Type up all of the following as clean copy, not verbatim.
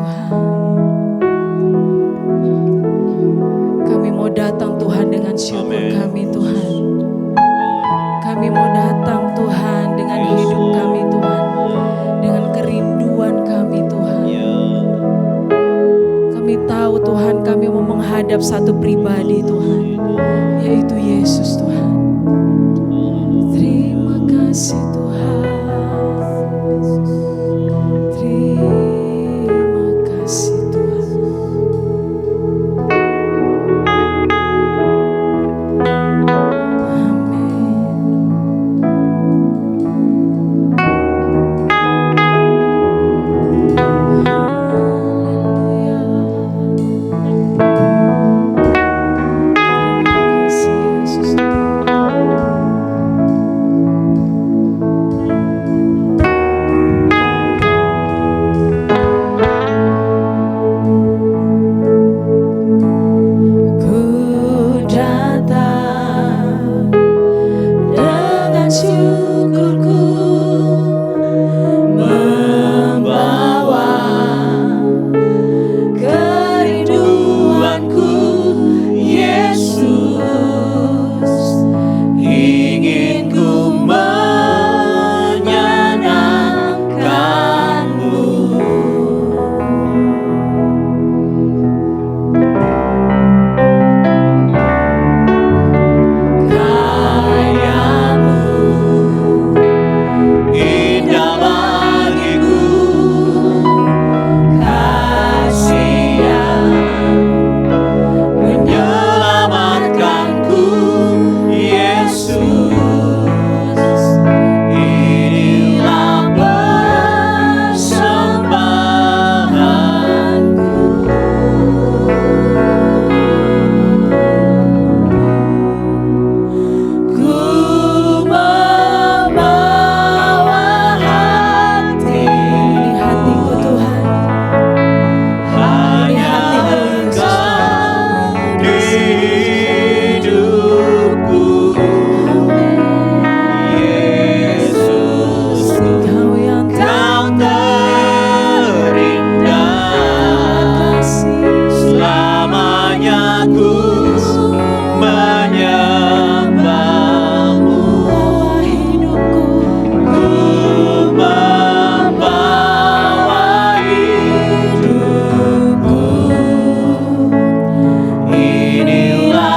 Tuhan. Kami mau datang Tuhan dengan syukur kami Tuhan. Kami mau datang Tuhan dengan hidup kami Tuhan. Dengan kerinduan kami Tuhan. Kami tahu Tuhan kami mau menghadap satu pribadi Tuhan. Yaitu Yesus Tuhan. Terima kasih Tuhan. Terima kasih Tuhan. Inilah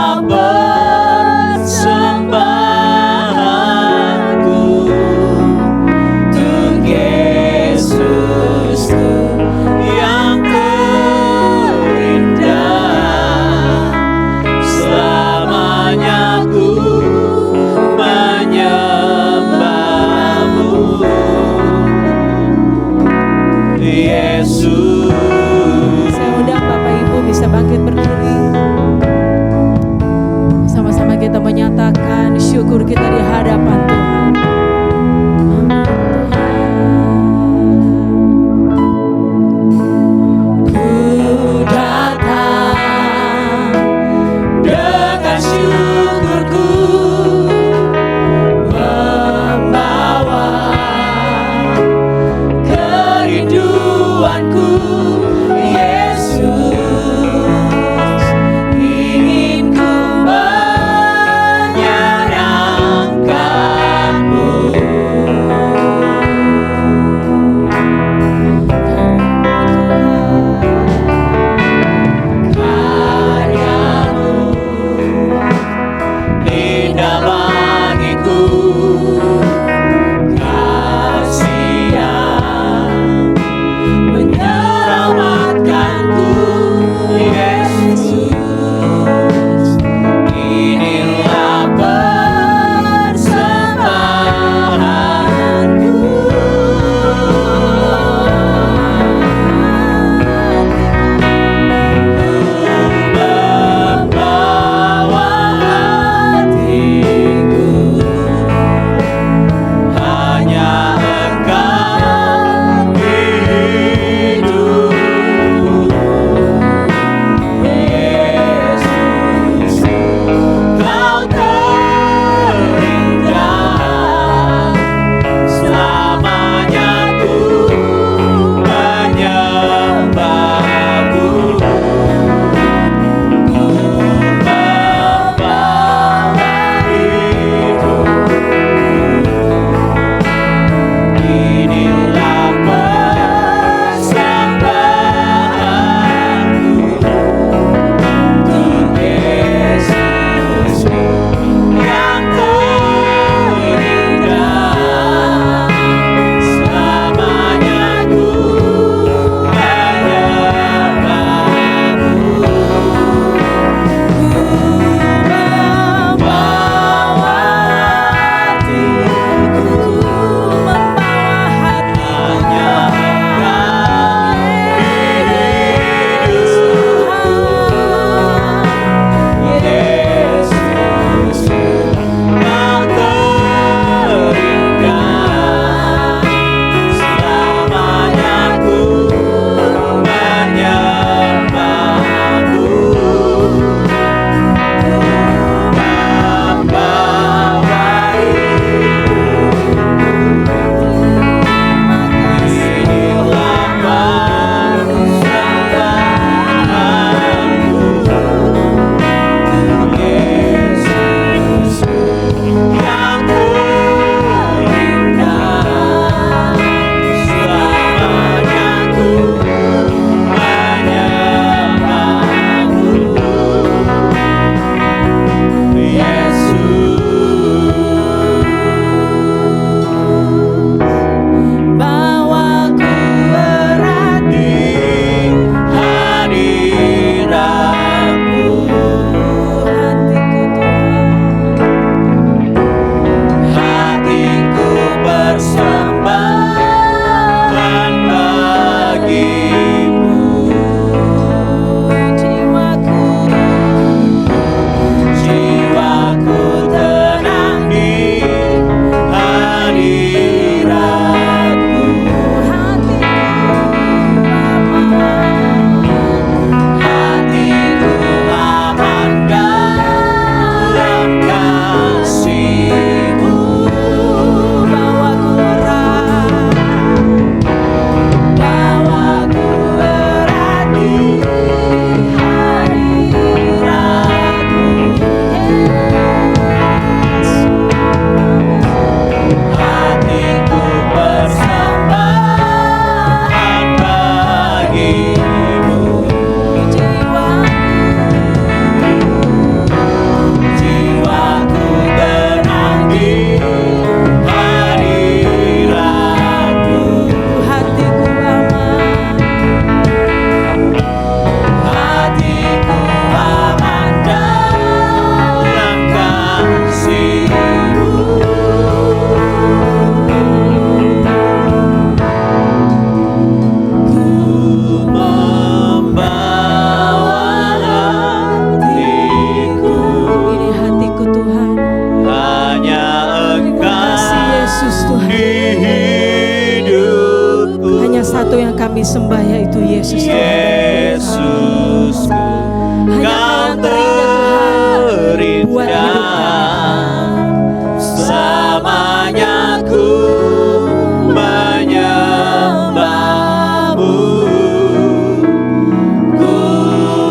kami sembah yaitu Yesus Tuhan. Yesusku, Hanya Kau terindah Tuhan buat hidup kami. selamanya ku menyembahmu, ku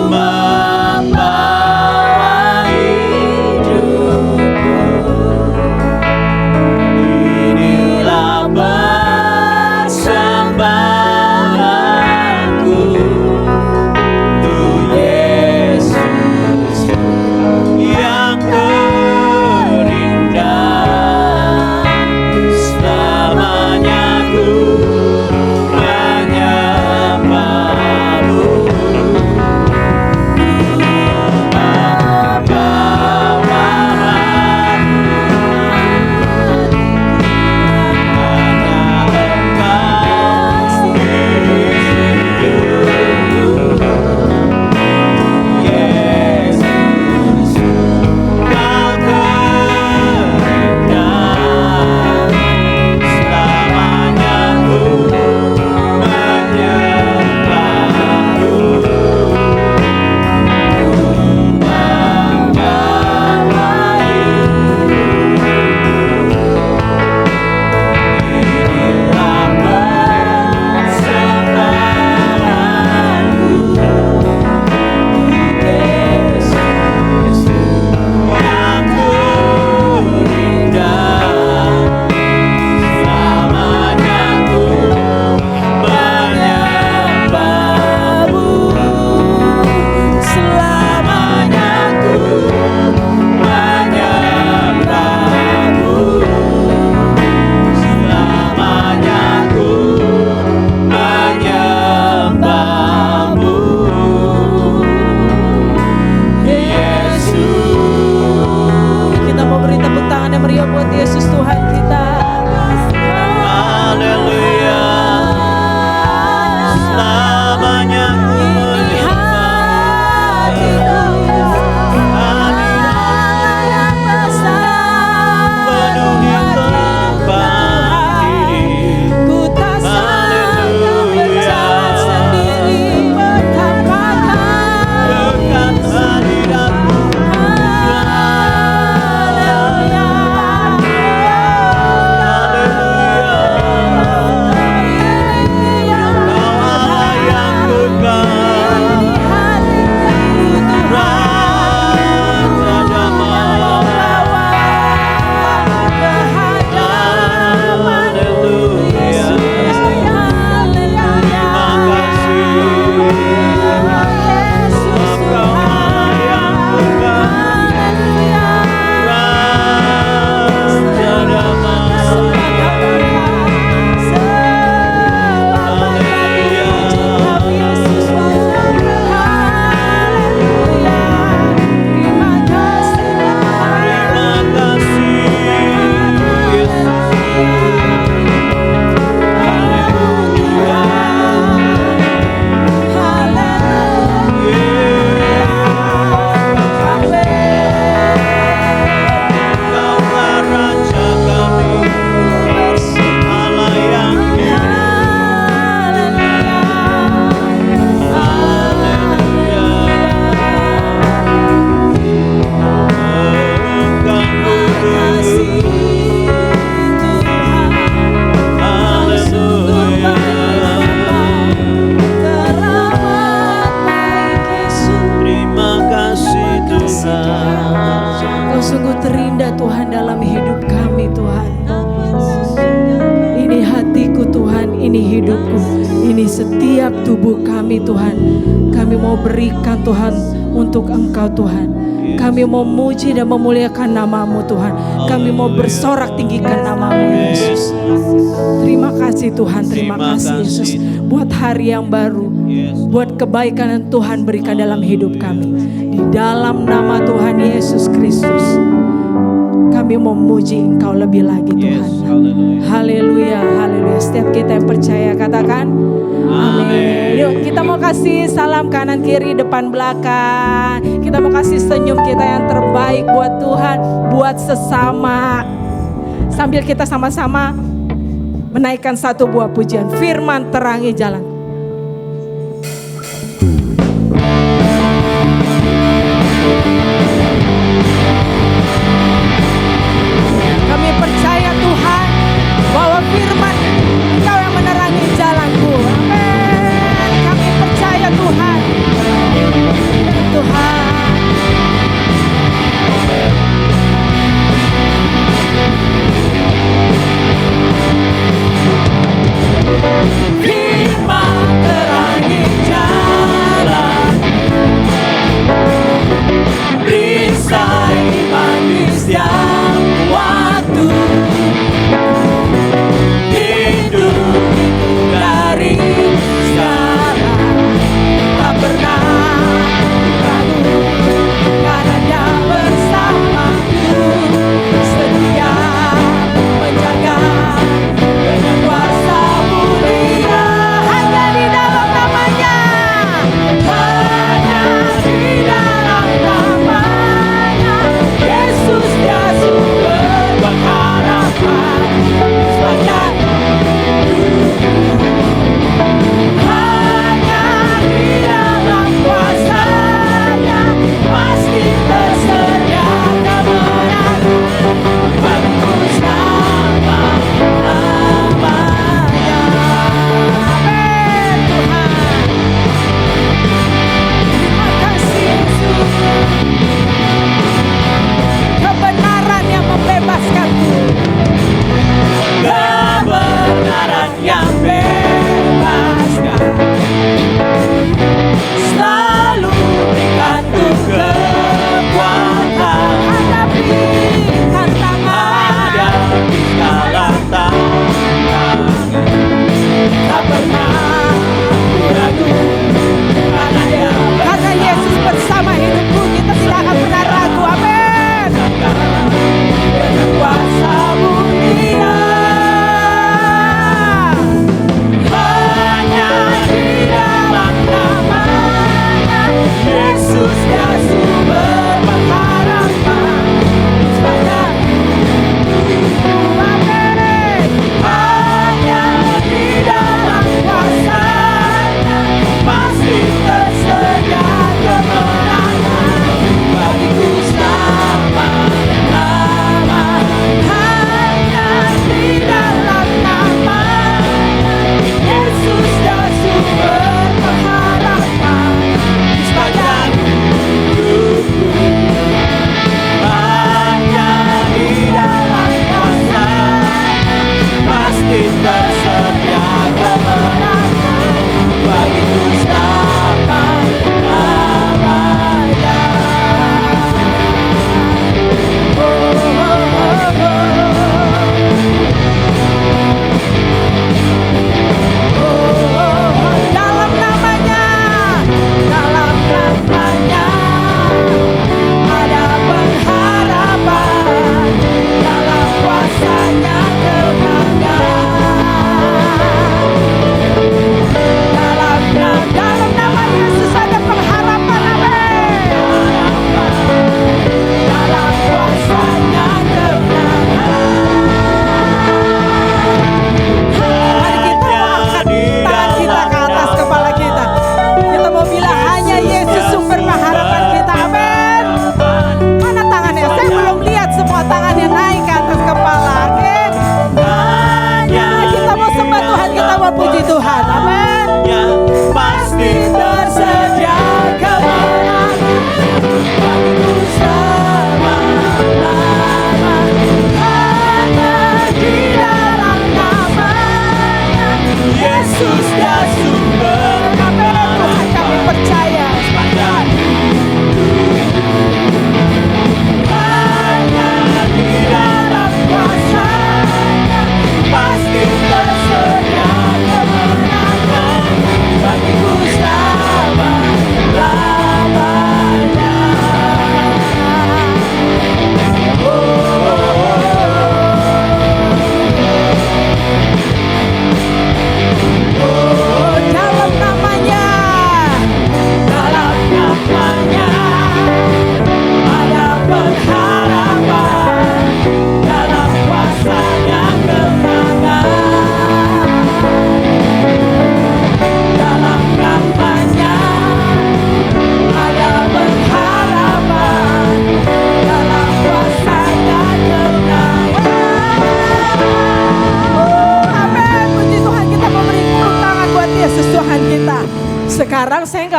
membawa hidupku. Inilah persembahanku untuk Yesus yang terindah. Selamanya ku menyembahmu, membawa setiap tubuh kami Tuhan. Kami mau berikan Tuhan untuk Engkau Tuhan. Kami mau muji dan memuliakan nama-Mu Tuhan. Kami mau bersorak tinggikan nama-Mu Yesus. Terima kasih Tuhan, terima kasih Yesus. Buat hari yang baru, buat kebaikan yang Tuhan berikan dalam hidup kami. Di dalam nama Tuhan Yesus Kristus, kami mau memuji Engkau lebih lagi Tuhan. Haleluya, haleluya. Setiap kita yang percaya katakan amin. Yuk kita mau kasih salam kanan kiri depan belakang. Kita mau kasih senyum kita yang terbaik buat Tuhan, buat sesama. Sambil kita sama-sama menaikkan satu buah pujian. Firman terangi jalan.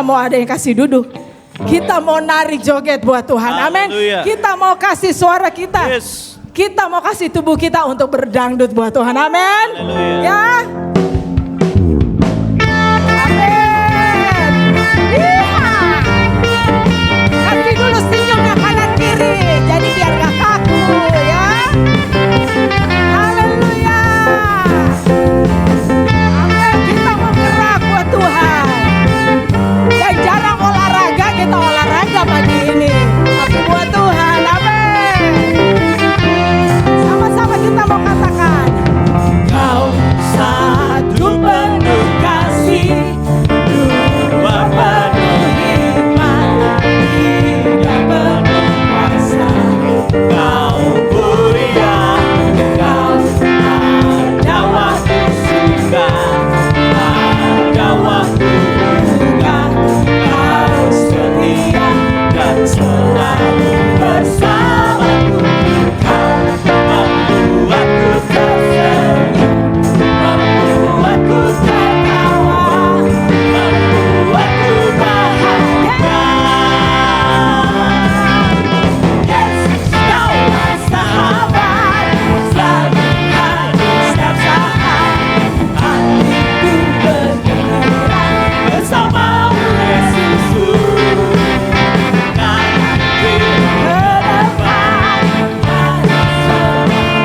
nggak mau ada yang kasih duduk. Kita mau nari joget buat Tuhan. Amin. Haleluya. Kita mau kasih suara kita. Yes. Kita mau kasih tubuh kita untuk berdangdut buat Tuhan. Amin. Haleluya. Ya. Amin. Iya. Kasih dulu senyumnya kanan kiri. Jadi biar gak kaku ya. Haleluya. Amin. Kita mau gerak buat Tuhan. Dan jarang olahraga, kita olahraga pagi ini. Tapi buat Tuhan. Amin. Sama-sama kita mau katakan. Kau satu penuh kasih, dua penuh hikmat, tiga penuh kuasa. Kau mulia, kau ada waktu suka, ada waktu duka. Kau setia dan selalu bersamaku. Kau membuatku tersenyum, membuatku tertawa, membuatku bahagia. Yesus, Kaulah sahabat, selalu hadir setiap saat. Hatiku bergembira bersamamu, Yesusku. Kanan kiri ke depan,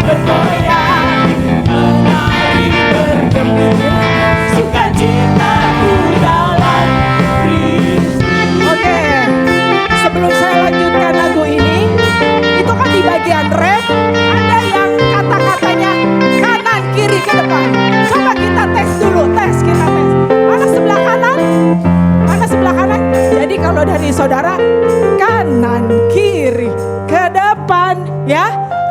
bergoyang, menari bergembira, sukacitaku dalam Kristus. Oke, sebelum saya lanjutkan lagu ini, itu kan di bagian ref ada yang kata-katanya kanan kiri ke depan. Coba kita tes dulu, kita tes. Mana sebelah kanan? Mana sebelah kanan? Jadi kalau dari saudara kanan kiri ke depan ya.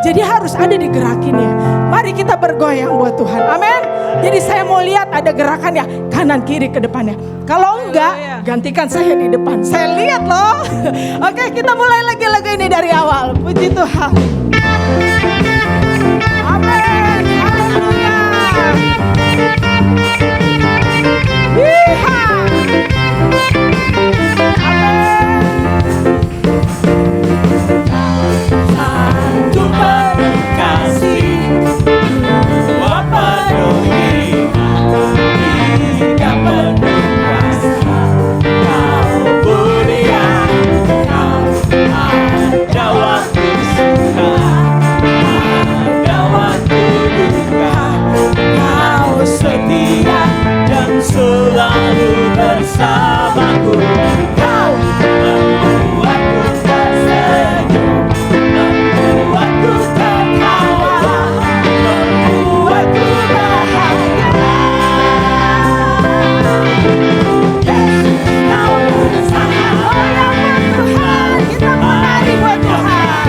Jadi harus ada digerakin ya. Mari kita bergoyang buat Tuhan. Amin. Jadi saya mau lihat ada gerakan ya kanan kiri ke depannya. Kalau enggak, gantikan saya di depan. Saya lihat loh. Oke, kita mulai lagi lagu ini dari awal. Puji Tuhan. Amin. Haleluya. Yeeha. Amin. Satu penuh kasih, dua penuh hikmat, tiga penuh kuasa. Kau mulia, kau ada waktu suka, ada waktu duka. Kau setia dan selalu bersamaku. Kau membuatku tersenyum, membuatku tertawa, membuatku bahagia. Yesus, Kaulah sahabat, Tuhan, kita menari buat Tuhan.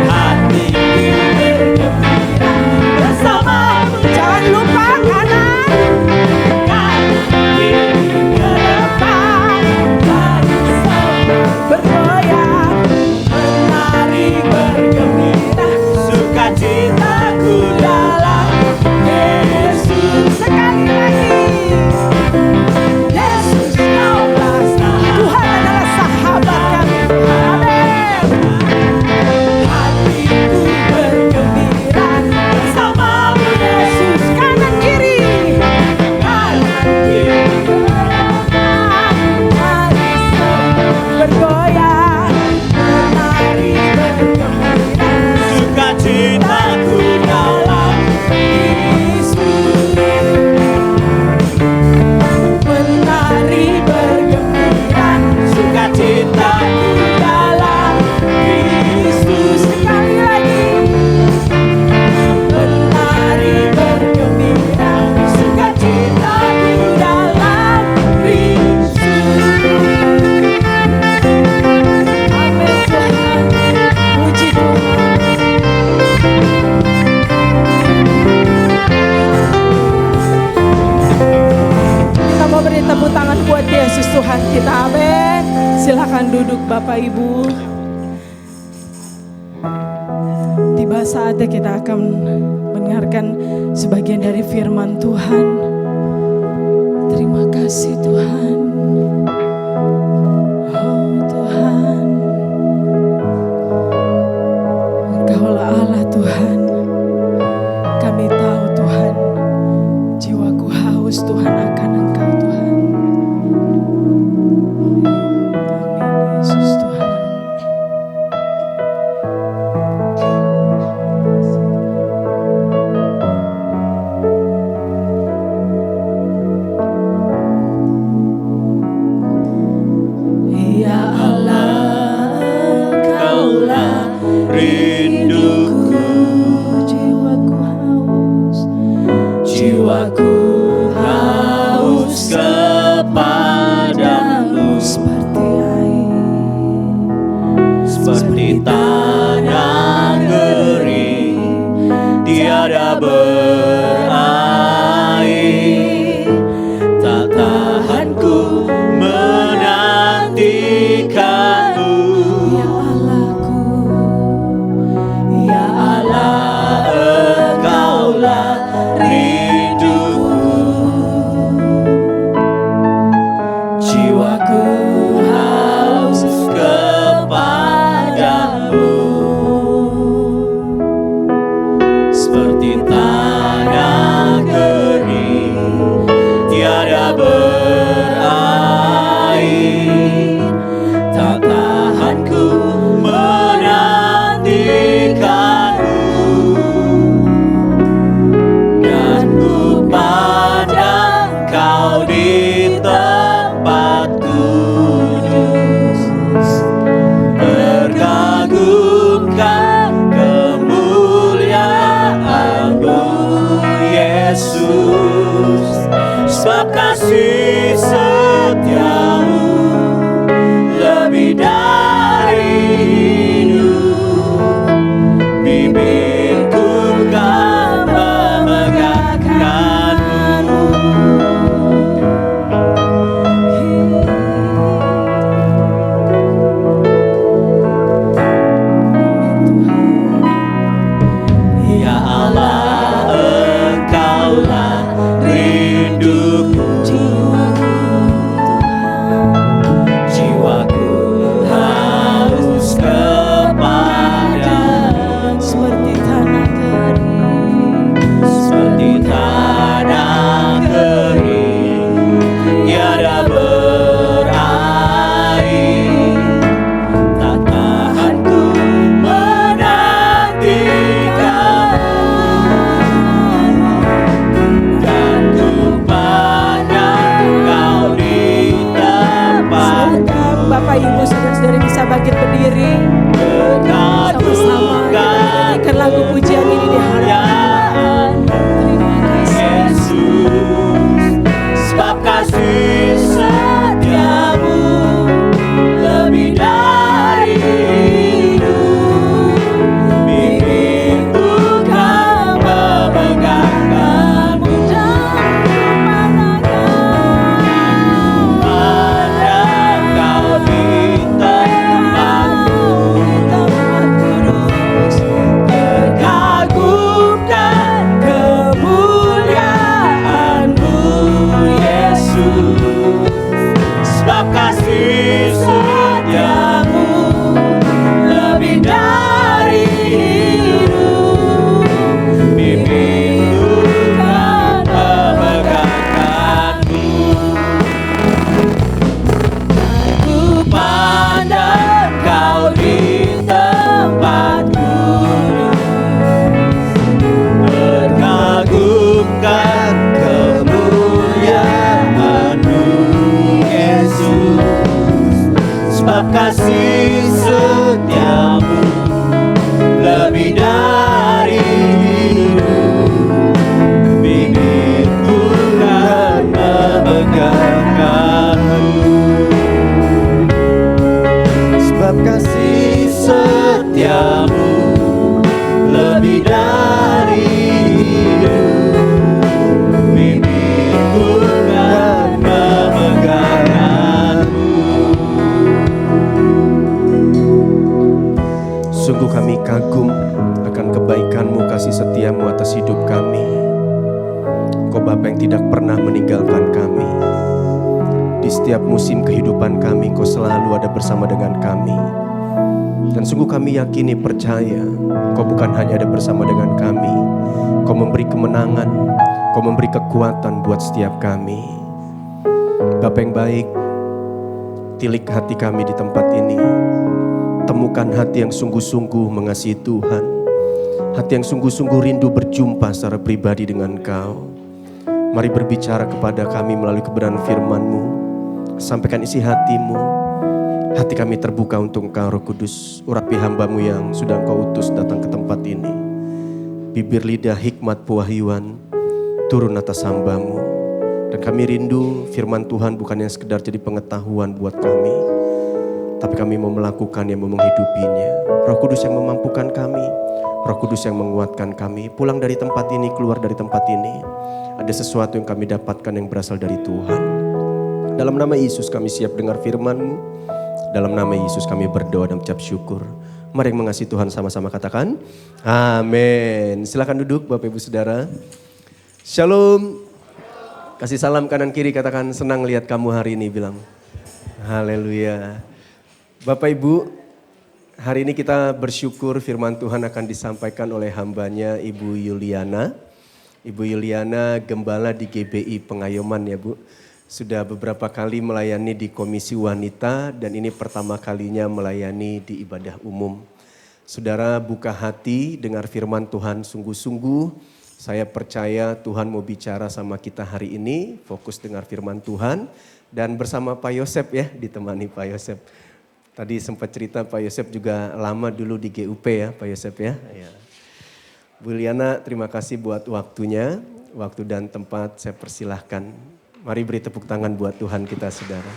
hatiku bergembira bersamamu. Jangan lupa kanan. Kanan kiri ke depan, Bergoyang. menari bergembira, sukacitaku dalam Yesus. Sekali lagi. Yesus, Kaulah sahabat, Tuhan adalah sahabat kami. Amin. hatiku bergembira bersamamu, Yesus. Kanan kiri. Kanan kiri ke depan, Bergoyang. Menari bergembira. sukacitaku dalam Kristus. Menari bergembira. Sukacitaku dalam Kristus. Sekali lagi. Menari bergembira, sukacitaku dalam Kristus. Amin Tuhan. Puji Tuhan. Kita mau beri tepuk tangan buat Yesus Tuhan kita. Amin. Silakan duduk Bapak Ibu. Tiba saatnya kita akan mendengarkan sebagian dari firman Tuhan. Terima kasih Tuhan. seperti tanah kering, tiada berair. Tak tahan ku menantikanmu, Ya Allahku, ya Allah, Engkaulah rinduku. Jiwaku haus kepadamu, seperti tanah kering, tiada berair. Tak tahan ku menantikanmu, dan ku pandang kau di tempat kudus, berkagumkan kemuliaan-Mu Yesus. Sebab kasih setiamu lebih dari hidup, bibirku kan memegangkanmu. Ya Allah, Engkaulah rinduku. Jiwaku haus kepadamu, seperti tanah kering, seperti tanah kering, tiada berair. Tak tahan ku menantikanmu, dan ku pandang kau di tempatku. Bapak Ibu saudara-saudari bisa bangkit berdiri, sama-sama kita menyanyikan lagu pujian ini di hadapan Tuhan. Terima kasih Yesus, sebab kasih setiamu lebih dari hidup, bibirku kan memegangkanmu. Pandang kau di tempat kudus, berkagumkan kemuliaan-Mu Yesus. Sebab kasih setiamu lebih dari hidup, bibirku kan memegangkanmu. Ku pandang kau di tempat kudus, berkagumkan kemuliaan-Mu Yesus. Sebab kasih setiamu lebih dari hidup, bibirku kan memegangkanmu. Sebab kasih setiamu lebih dari hidup, bibirku kan memegangkanmu. Sungguh kami kagum akan kebaikan-Mu, kasih setia-Mu atas hidup kami. Engkau Bapa yang tidak pernah meninggalkan kami. Di setiap musim kehidupan kami, Engkau selalu ada bersama dengan kami. Dan sungguh kami yakini, percaya, Engkau bukan hanya ada bersama dengan kami, Engkau memberi kemenangan, Engkau memberi kekuatan buat setiap kami. Bapa yang baik, tilik hati kami di tempat ini. Temukan hati yang sungguh-sungguh mengasihi Tuhan, hati yang sungguh-sungguh rindu berjumpa secara pribadi dengan Engkau. Mari berbicara kepada kami melalui kebenaran firman-Mu. Sampaikan isi hati-Mu. Hati kami terbuka untuk Engkau, Roh Kudus. Urapi hamba-Mu yang sudah Engkau utus datang ke tempat ini. Bibir lidah hikmat pewahyuan turun atas hamba-Mu. Dan kami rindu firman Tuhan bukan yang sekedar jadi pengetahuan buat kami, tapi kami mau melakukan yang mau menghidupinya. Roh Kudus yang memampukan kami, Roh Kudus yang menguatkan kami. Pulang dari tempat ini, keluar dari tempat ini, ada sesuatu yang kami dapatkan yang berasal dari Tuhan. Dalam nama Yesus kami siap dengar firman-Mu. Dalam nama Yesus kami berdoa dan ucap syukur. Mari yang mengasihi Tuhan sama-sama katakan amin. Silakan duduk Bapak Ibu Saudara. Shalom. Kasih salam kanan kiri, katakan senang lihat kamu hari ini, bilang haleluya. Bapak Ibu, hari ini kita bersyukur firman Tuhan akan disampaikan oleh hambanya Ibu Yuliana. Ibu Yuliana gembala di GBI Pengayoman ya Bu. Sudah beberapa kali melayani di Komisi Wanita dan ini pertama kalinya melayani di ibadah umum. Saudara buka hati, dengar firman Tuhan sungguh-sungguh. Saya percaya Tuhan mau bicara sama kita hari ini, fokus dengar firman Tuhan. Dan bersama Pak Yosep ya, ditemani Pak Yosep. Tadi sempat cerita Pak Yosep juga lama dulu di GUP ya Pak Yosep ya. Bu Liana terima kasih buat waktunya, waktu dan tempat saya persilahkan. Mari beri tepuk tangan buat Tuhan kita saudara.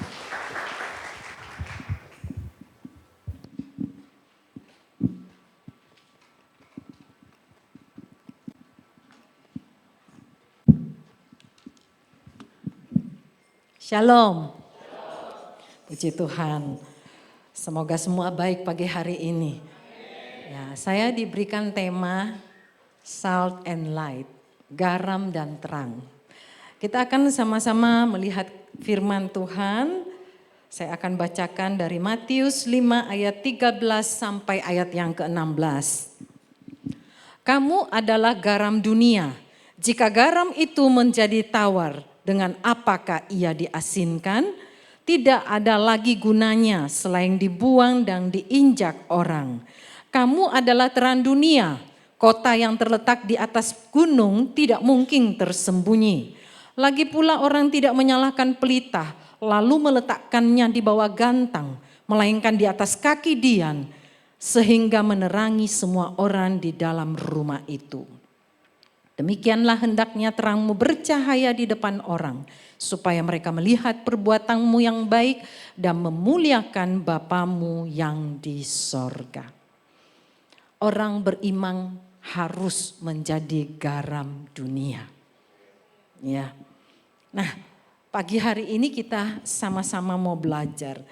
Shalom. Puji Tuhan. Semoga semua baik pagi hari ini. Ya, saya diberikan tema Salt and Light, garam dan terang. Kita akan sama-sama melihat firman Tuhan. Saya akan bacakan dari Matius 5 ayat 13 sampai ayat yang ke-16. Kamu adalah garam dunia. Jika garam itu menjadi tawar, dengan apakah ia diasinkan? Tidak ada lagi gunanya selain dibuang dan diinjak orang. Kamu adalah terang dunia. Kota yang terletak di atas gunung tidak mungkin tersembunyi. Lagi pula orang tidak menyalakan pelita lalu meletakkannya di bawah gantang, melainkan di atas kaki dian sehingga menerangi semua orang di dalam rumah itu. Demikianlah hendaknya terangmu bercahaya di depan orang, supaya mereka melihat perbuatanmu yang baik dan memuliakan Bapamu yang di sorga. Orang beriman harus menjadi garam dunia. Ya. Nah, pagi hari ini kita sama-sama mau belajar.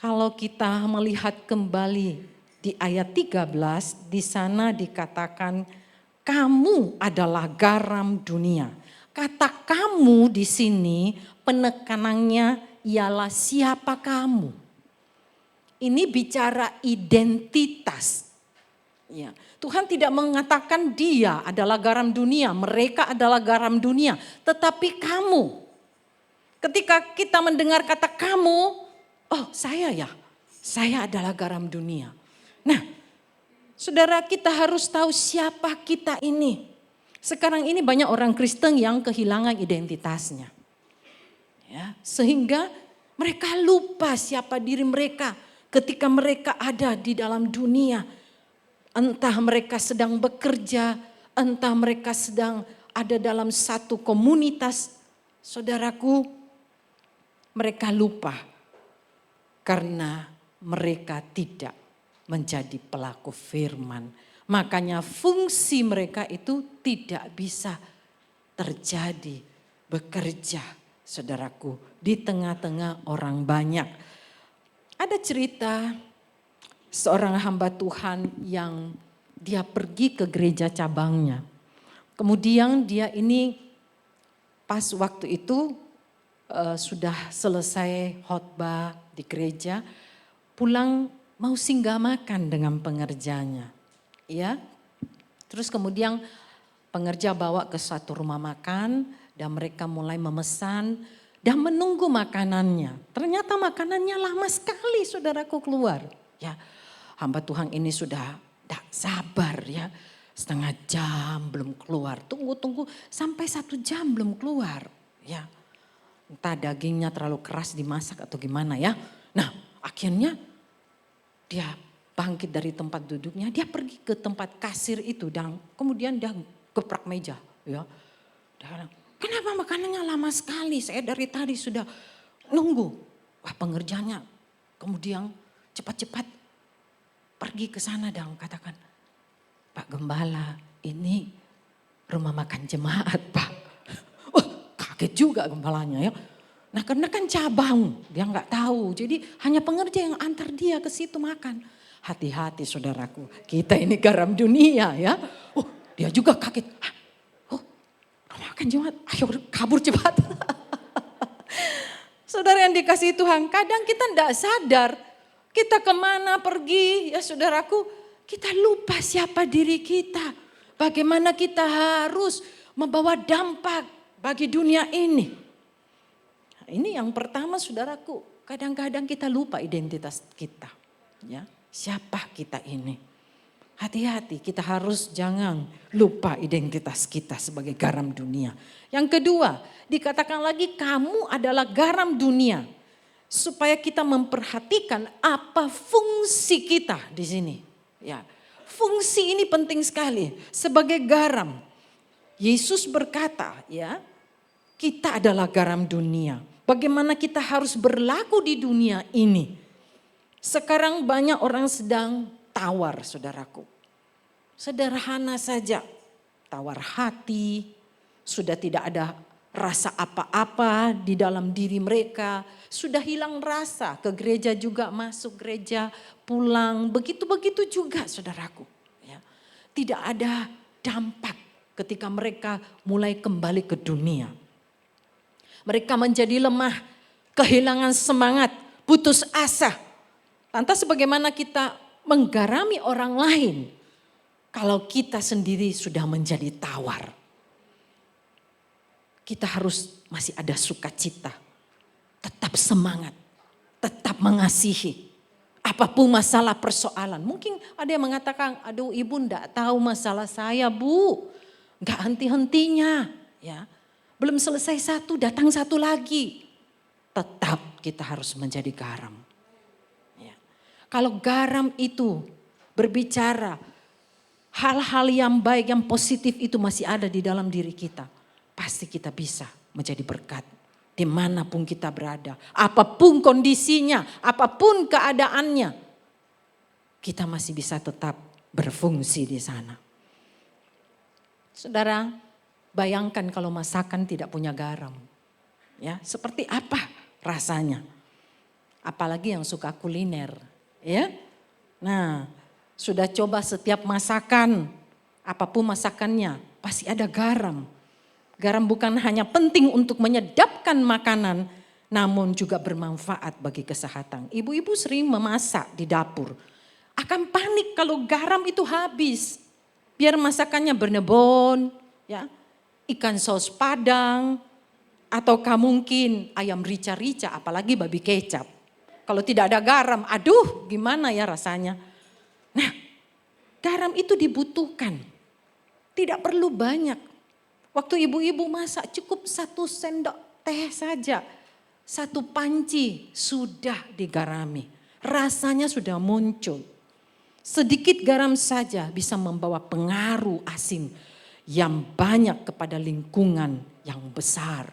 Kalau kita melihat kembali di ayat 13, di sana dikatakan kamu adalah garam dunia. Kata kamu di sini penekanannya ialah siapa kamu. Ini bicara identitas. Ya, Tuhan tidak mengatakan dia adalah garam dunia, mereka adalah garam dunia, tetapi kamu. Ketika kita mendengar kata kamu, oh saya adalah garam dunia. Nah, saudara, kita harus tahu siapa kita ini. Sekarang ini banyak orang Kristen yang kehilangan identitasnya. Ya, sehingga mereka lupa siapa diri mereka ketika mereka ada di dalam dunia. Entah mereka sedang bekerja, entah mereka sedang ada dalam satu komunitas. Saudaraku, mereka lupa karena mereka tidak menjadi pelaku firman. Makanya fungsi mereka itu tidak bisa terjadi, bekerja, saudaraku, di tengah-tengah orang banyak. Ada cerita seorang hamba Tuhan yang dia pergi ke gereja cabangnya. Kemudian dia ini pas waktu itu sudah selesai khotbah di gereja, pulang mau singgah makan dengan pengerjanya. Ya. Terus kemudian pengerja bawa ke satu rumah makan dan mereka mulai memesan dan menunggu makanannya. Ternyata makanannya lama sekali saudaraku keluar. Ya, hamba Tuhan ini sudah tidak sabar ya. Setengah jam belum keluar. Tunggu sampai 1 jam belum keluar. Ya, entah dagingnya terlalu keras dimasak atau gimana ya. Nah akhirnya dia bangkit dari tempat duduknya, dia pergi ke tempat kasir itu dan kemudian dia geprak meja. Ya. Dia bilang, kenapa makanannya lama sekali? Saya dari tadi sudah nunggu. Wah pengerjanya kemudian cepat-cepat pergi ke sana dong, katakan, Pak Gembala, ini rumah makan jemaat, Pak. Wah, kaget juga gembalanya ya. Nah, karena kan cabang, dia nggak tahu. Jadi hanya pengerja yang antar dia ke situ makan. Hati-hati saudaraku, kita ini garam dunia ya. Oh, dia juga kaget. Oh, rumah makan jemaat, ayo kabur cepat. Saudara yang dikasihi Tuhan, kadang kita tidak sadar. Kita kemana pergi ya saudaraku, kita lupa siapa diri kita. Bagaimana kita harus membawa dampak bagi dunia ini. Nah, ini yang pertama saudaraku, kadang-kadang kita lupa identitas kita. Ya, siapa kita ini? Hati-hati, kita harus jangan lupa identitas kita sebagai garam dunia. Yang kedua, dikatakan lagi kamu adalah garam dunia. Supaya kita memperhatikan apa fungsi kita di sini. Ya, fungsi ini penting sekali sebagai garam. Yesus berkata, ya, kita adalah garam dunia. Bagaimana kita harus berlaku di dunia ini? Sekarang banyak orang sedang tawar, saudaraku. Sederhana saja, tawar hati, sudah tidak ada rasa apa-apa di dalam diri mereka, sudah hilang rasa, ke gereja juga masuk gereja, pulang, begitu-begitu juga saudaraku. Ya. Tidak ada dampak ketika mereka mulai kembali ke dunia. Mereka menjadi lemah, kehilangan semangat, putus asa. Lantas bagaimana kita menggarami orang lain kalau kita sendiri sudah menjadi tawar? Kita harus masih ada sukacita, tetap semangat, tetap mengasihi. Apapun masalah persoalan. Mungkin ada yang mengatakan, aduh ibu enggak tahu masalah saya bu. Enggak henti-hentinya. Ya. Belum selesai satu, datang satu lagi. Tetap kita harus menjadi garam. Ya. Kalau garam itu berbicara hal-hal yang baik, yang positif itu masih ada di dalam diri kita. Pasti kita bisa menjadi berkat dimanapun kita berada. Apapun kondisinya, apapun keadaannya. Kita masih bisa tetap berfungsi di sana. Saudara, bayangkan kalau masakan tidak punya garam. Ya, seperti apa rasanya? Apalagi yang suka kuliner. Ya. Nah, sudah coba setiap masakan, apapun masakannya, pasti ada garam. Garam bukan hanya penting untuk menyedapkan makanan, namun juga bermanfaat bagi kesehatan. Ibu-ibu sering memasak di dapur. Akan panik kalau garam itu habis. Biar masakannya bernebon, ya, ikan saus padang, ataukah mungkin ayam rica-rica, apalagi babi kecap. Kalau tidak ada garam, aduh gimana ya rasanya. Nah, garam itu dibutuhkan. Tidak perlu banyak. Waktu ibu-ibu masak cukup 1 sendok teh saja. 1 panci sudah digarami. Rasanya sudah muncul. Sedikit garam saja bisa membawa pengaruh asin yang banyak kepada lingkungan yang besar.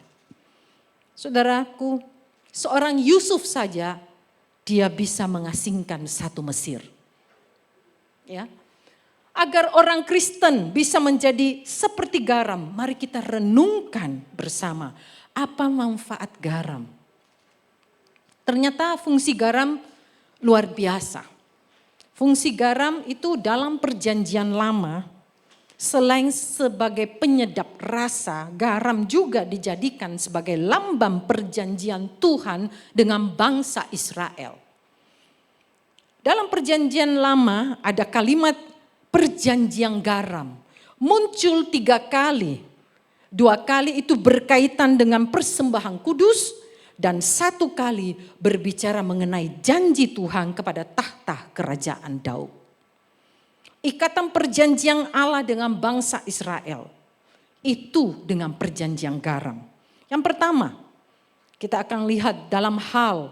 Saudaraku, seorang Yusuf saja dia bisa mengasingkan satu Mesir. Ya. Agar orang Kristen bisa menjadi seperti garam, mari kita renungkan bersama apa manfaat garam. Ternyata fungsi garam luar biasa. Fungsi garam itu dalam perjanjian lama, selain sebagai penyedap rasa, garam juga dijadikan sebagai lambang perjanjian Tuhan dengan bangsa Israel. Dalam perjanjian lama ada kalimat perjanjian garam, muncul 3 kali. 2 kali itu berkaitan dengan persembahan kudus dan 1 kali berbicara mengenai janji Tuhan kepada tahta kerajaan Daud. Ikatan perjanjian Allah dengan bangsa Israel itu dengan perjanjian garam. Yang pertama, kita akan lihat dalam hal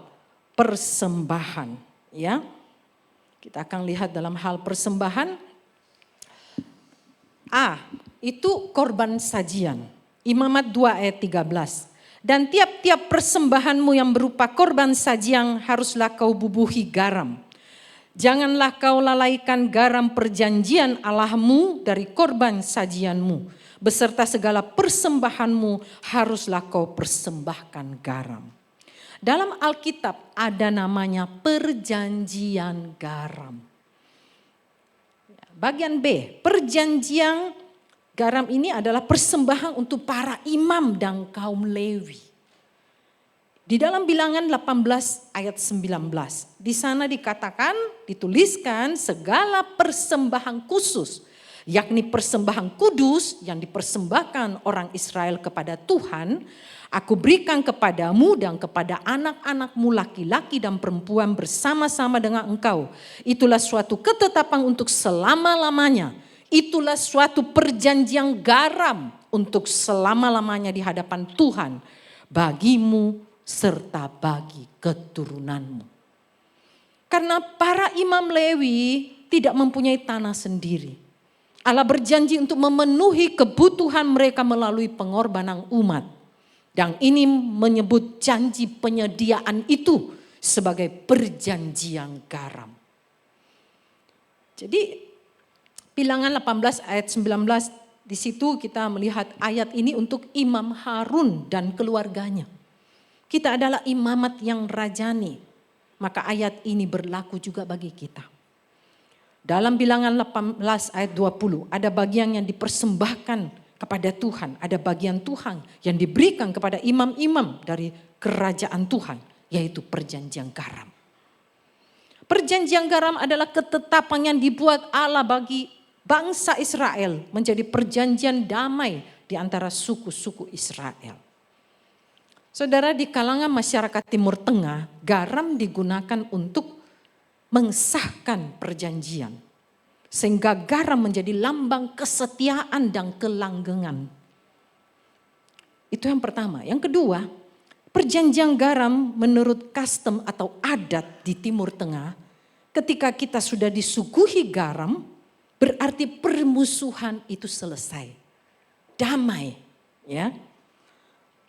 persembahan, ya. Kita akan lihat dalam hal persembahan. Itu korban sajian. Imamat 2 ayat 13. Dan tiap-tiap persembahanmu yang berupa korban sajian haruslah kau bubuhi garam. Janganlah kau lalaikan garam perjanjian Allahmu dari korban sajianmu. Beserta segala persembahanmu haruslah kau persembahkan garam. Dalam Alkitab ada namanya perjanjian garam. Bagian B, perjanjian garam ini adalah persembahan untuk para imam dan kaum Lewi. Di dalam Bilangan 18 ayat 19, di sana dikatakan, dituliskan segala persembahan khusus, yakni persembahan kudus yang dipersembahkan orang Israel kepada Tuhan, aku berikan kepadamu dan kepada anak-anakmu laki-laki dan perempuan bersama-sama dengan engkau. Itulah suatu ketetapan untuk selama-lamanya. Itulah suatu perjanjian garam untuk selama-lamanya di hadapan Tuhan bagimu serta bagi keturunanmu. Karena para imam Lewi tidak mempunyai tanah sendiri. Allah berjanji untuk memenuhi kebutuhan mereka melalui pengorbanan umat. Dan ini menyebut janji penyediaan itu sebagai perjanjian garam. Jadi Bilangan 18 ayat 19, di situ kita melihat ayat ini untuk Imam Harun dan keluarganya. Kita adalah imamat yang rajani, maka ayat ini berlaku juga bagi kita. Dalam Bilangan 18 ayat 20 ada bagian yang dipersembahkan kepada Tuhan, ada bagian Tuhan yang diberikan kepada imam-imam dari kerajaan Tuhan, yaitu perjanjian garam. Perjanjian garam adalah ketetapan yang dibuat Allah bagi bangsa Israel menjadi perjanjian damai di antara suku-suku Israel. Saudara, di kalangan masyarakat Timur Tengah, garam digunakan untuk mengesahkan perjanjian. Sehingga garam menjadi lambang kesetiaan dan kelanggengan. Itu yang pertama. Yang kedua, perjanjian garam menurut custom atau adat di Timur Tengah, ketika kita sudah disuguhi garam, berarti permusuhan itu selesai. Damai, ya.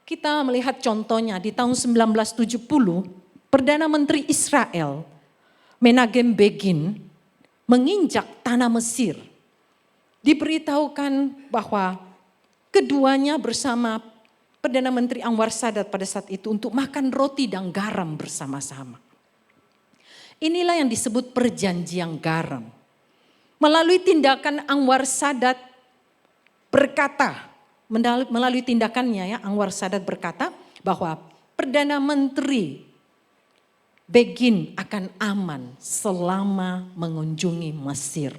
Kita melihat contohnya di tahun 1970, Perdana Menteri Israel, Menachem Begin, menginjak tanah Mesir. Diberitahukan bahwa keduanya bersama Perdana Menteri Anwar Sadat pada saat itu untuk makan roti dan garam bersama-sama. Inilah yang disebut perjanjian garam. Melalui tindakan Anwar Sadat berkata, melalui tindakannya ya, Anwar Sadat berkata bahwa Perdana Menteri Begin akan aman selama mengunjungi Mesir.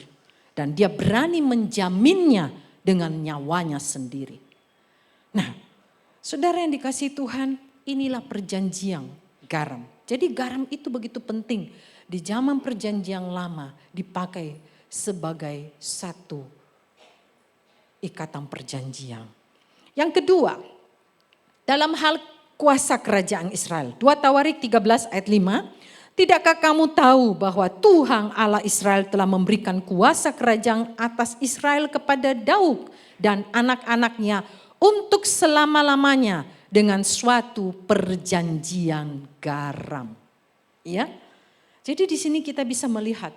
Dan dia berani menjaminnya dengan nyawanya sendiri. Nah, saudara yang dikasihi Tuhan, inilah perjanjian garam. Jadi garam itu begitu penting. Di zaman perjanjian lama dipakai sebagai satu ikatan perjanjian. Yang kedua, dalam hal kuasa kerajaan Israel. 2 Tawarik 13 ayat 5. Tidakkah kamu tahu bahwa Tuhan Allah Israel telah memberikan kuasa kerajaan atas Israel kepada Daud dan anak-anaknya untuk selama-lamanya dengan suatu perjanjian garam. Ya. Jadi di sini kita bisa melihat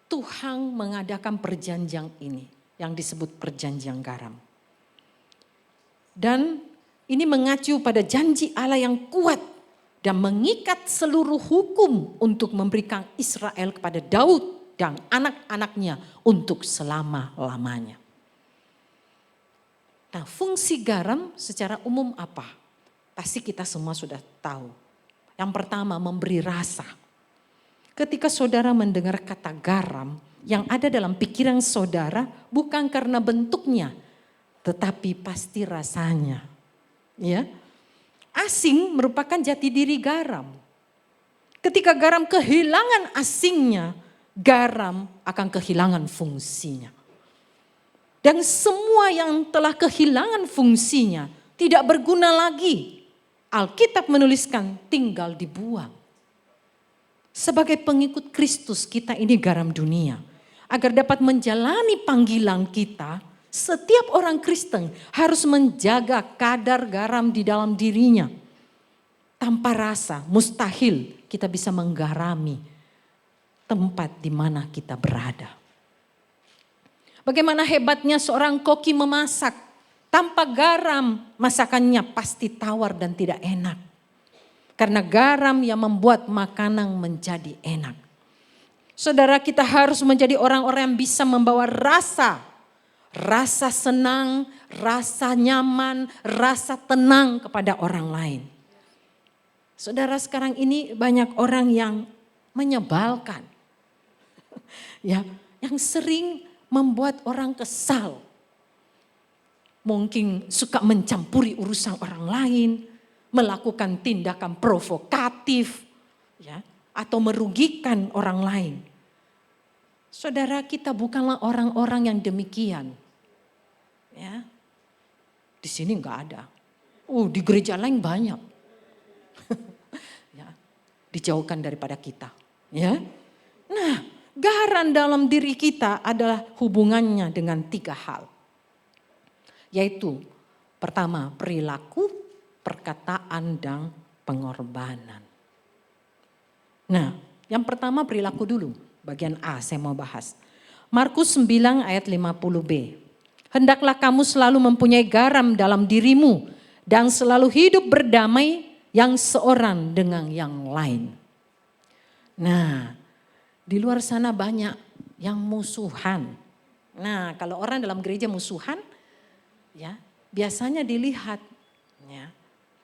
Tuhan mengadakan perjanjian ini yang disebut perjanjian garam. Dan ini mengacu pada janji Allah yang kuat dan mengikat seluruh hukum untuk memberikan Israel kepada Daud dan anak-anaknya untuk selama-lamanya. Nah, fungsi garam secara umum apa? Pasti kita semua sudah tahu. Yang pertama, memberi rasa. Ketika saudara mendengar kata garam, yang ada dalam pikiran saudara bukan karena bentuknya, tetapi pasti rasanya. Ya. Asing merupakan jati diri garam. Ketika garam kehilangan asingnya, garam akan kehilangan fungsinya. Dan semua yang telah kehilangan fungsinya tidak berguna lagi. Alkitab menuliskan tinggal dibuang. Sebagai pengikut Kristus kita ini garam dunia. Agar dapat menjalani panggilan kita, setiap orang Kristen harus menjaga kadar garam di dalam dirinya. Tanpa rasa, mustahil kita bisa menggarami tempat di mana kita berada. Bagaimana hebatnya seorang koki memasak. Tanpa garam masakannya pasti tawar dan tidak enak. Karena garam yang membuat makanan menjadi enak. Saudara, kita harus menjadi orang-orang yang bisa membawa rasa senang, rasa nyaman, rasa tenang kepada orang lain. Saudara, sekarang ini banyak orang yang menyebalkan. Ya, yang sering membuat orang kesal. Mungkin suka mencampuri urusan orang lain, melakukan tindakan provokatif, ya, atau merugikan orang lain. Saudara, kita bukanlah orang-orang yang demikian. Ya. Di sini enggak ada. Di gereja lain banyak. Ya, dijauhkan daripada kita. Ya. Nah, garam dalam diri kita adalah hubungannya dengan 3 hal. Yaitu pertama perilaku, perkataan, dan pengorbanan. Nah, yang pertama perilaku dulu. Bagian A saya mau bahas. Markus 9 ayat 50b. Hendaklah kamu selalu mempunyai garam dalam dirimu dan selalu hidup berdamai yang seorang dengan yang lain. Nah, di luar sana banyak yang musuhan. Nah, kalau orang dalam gereja musuhan, ya biasanya dilihat. Ya,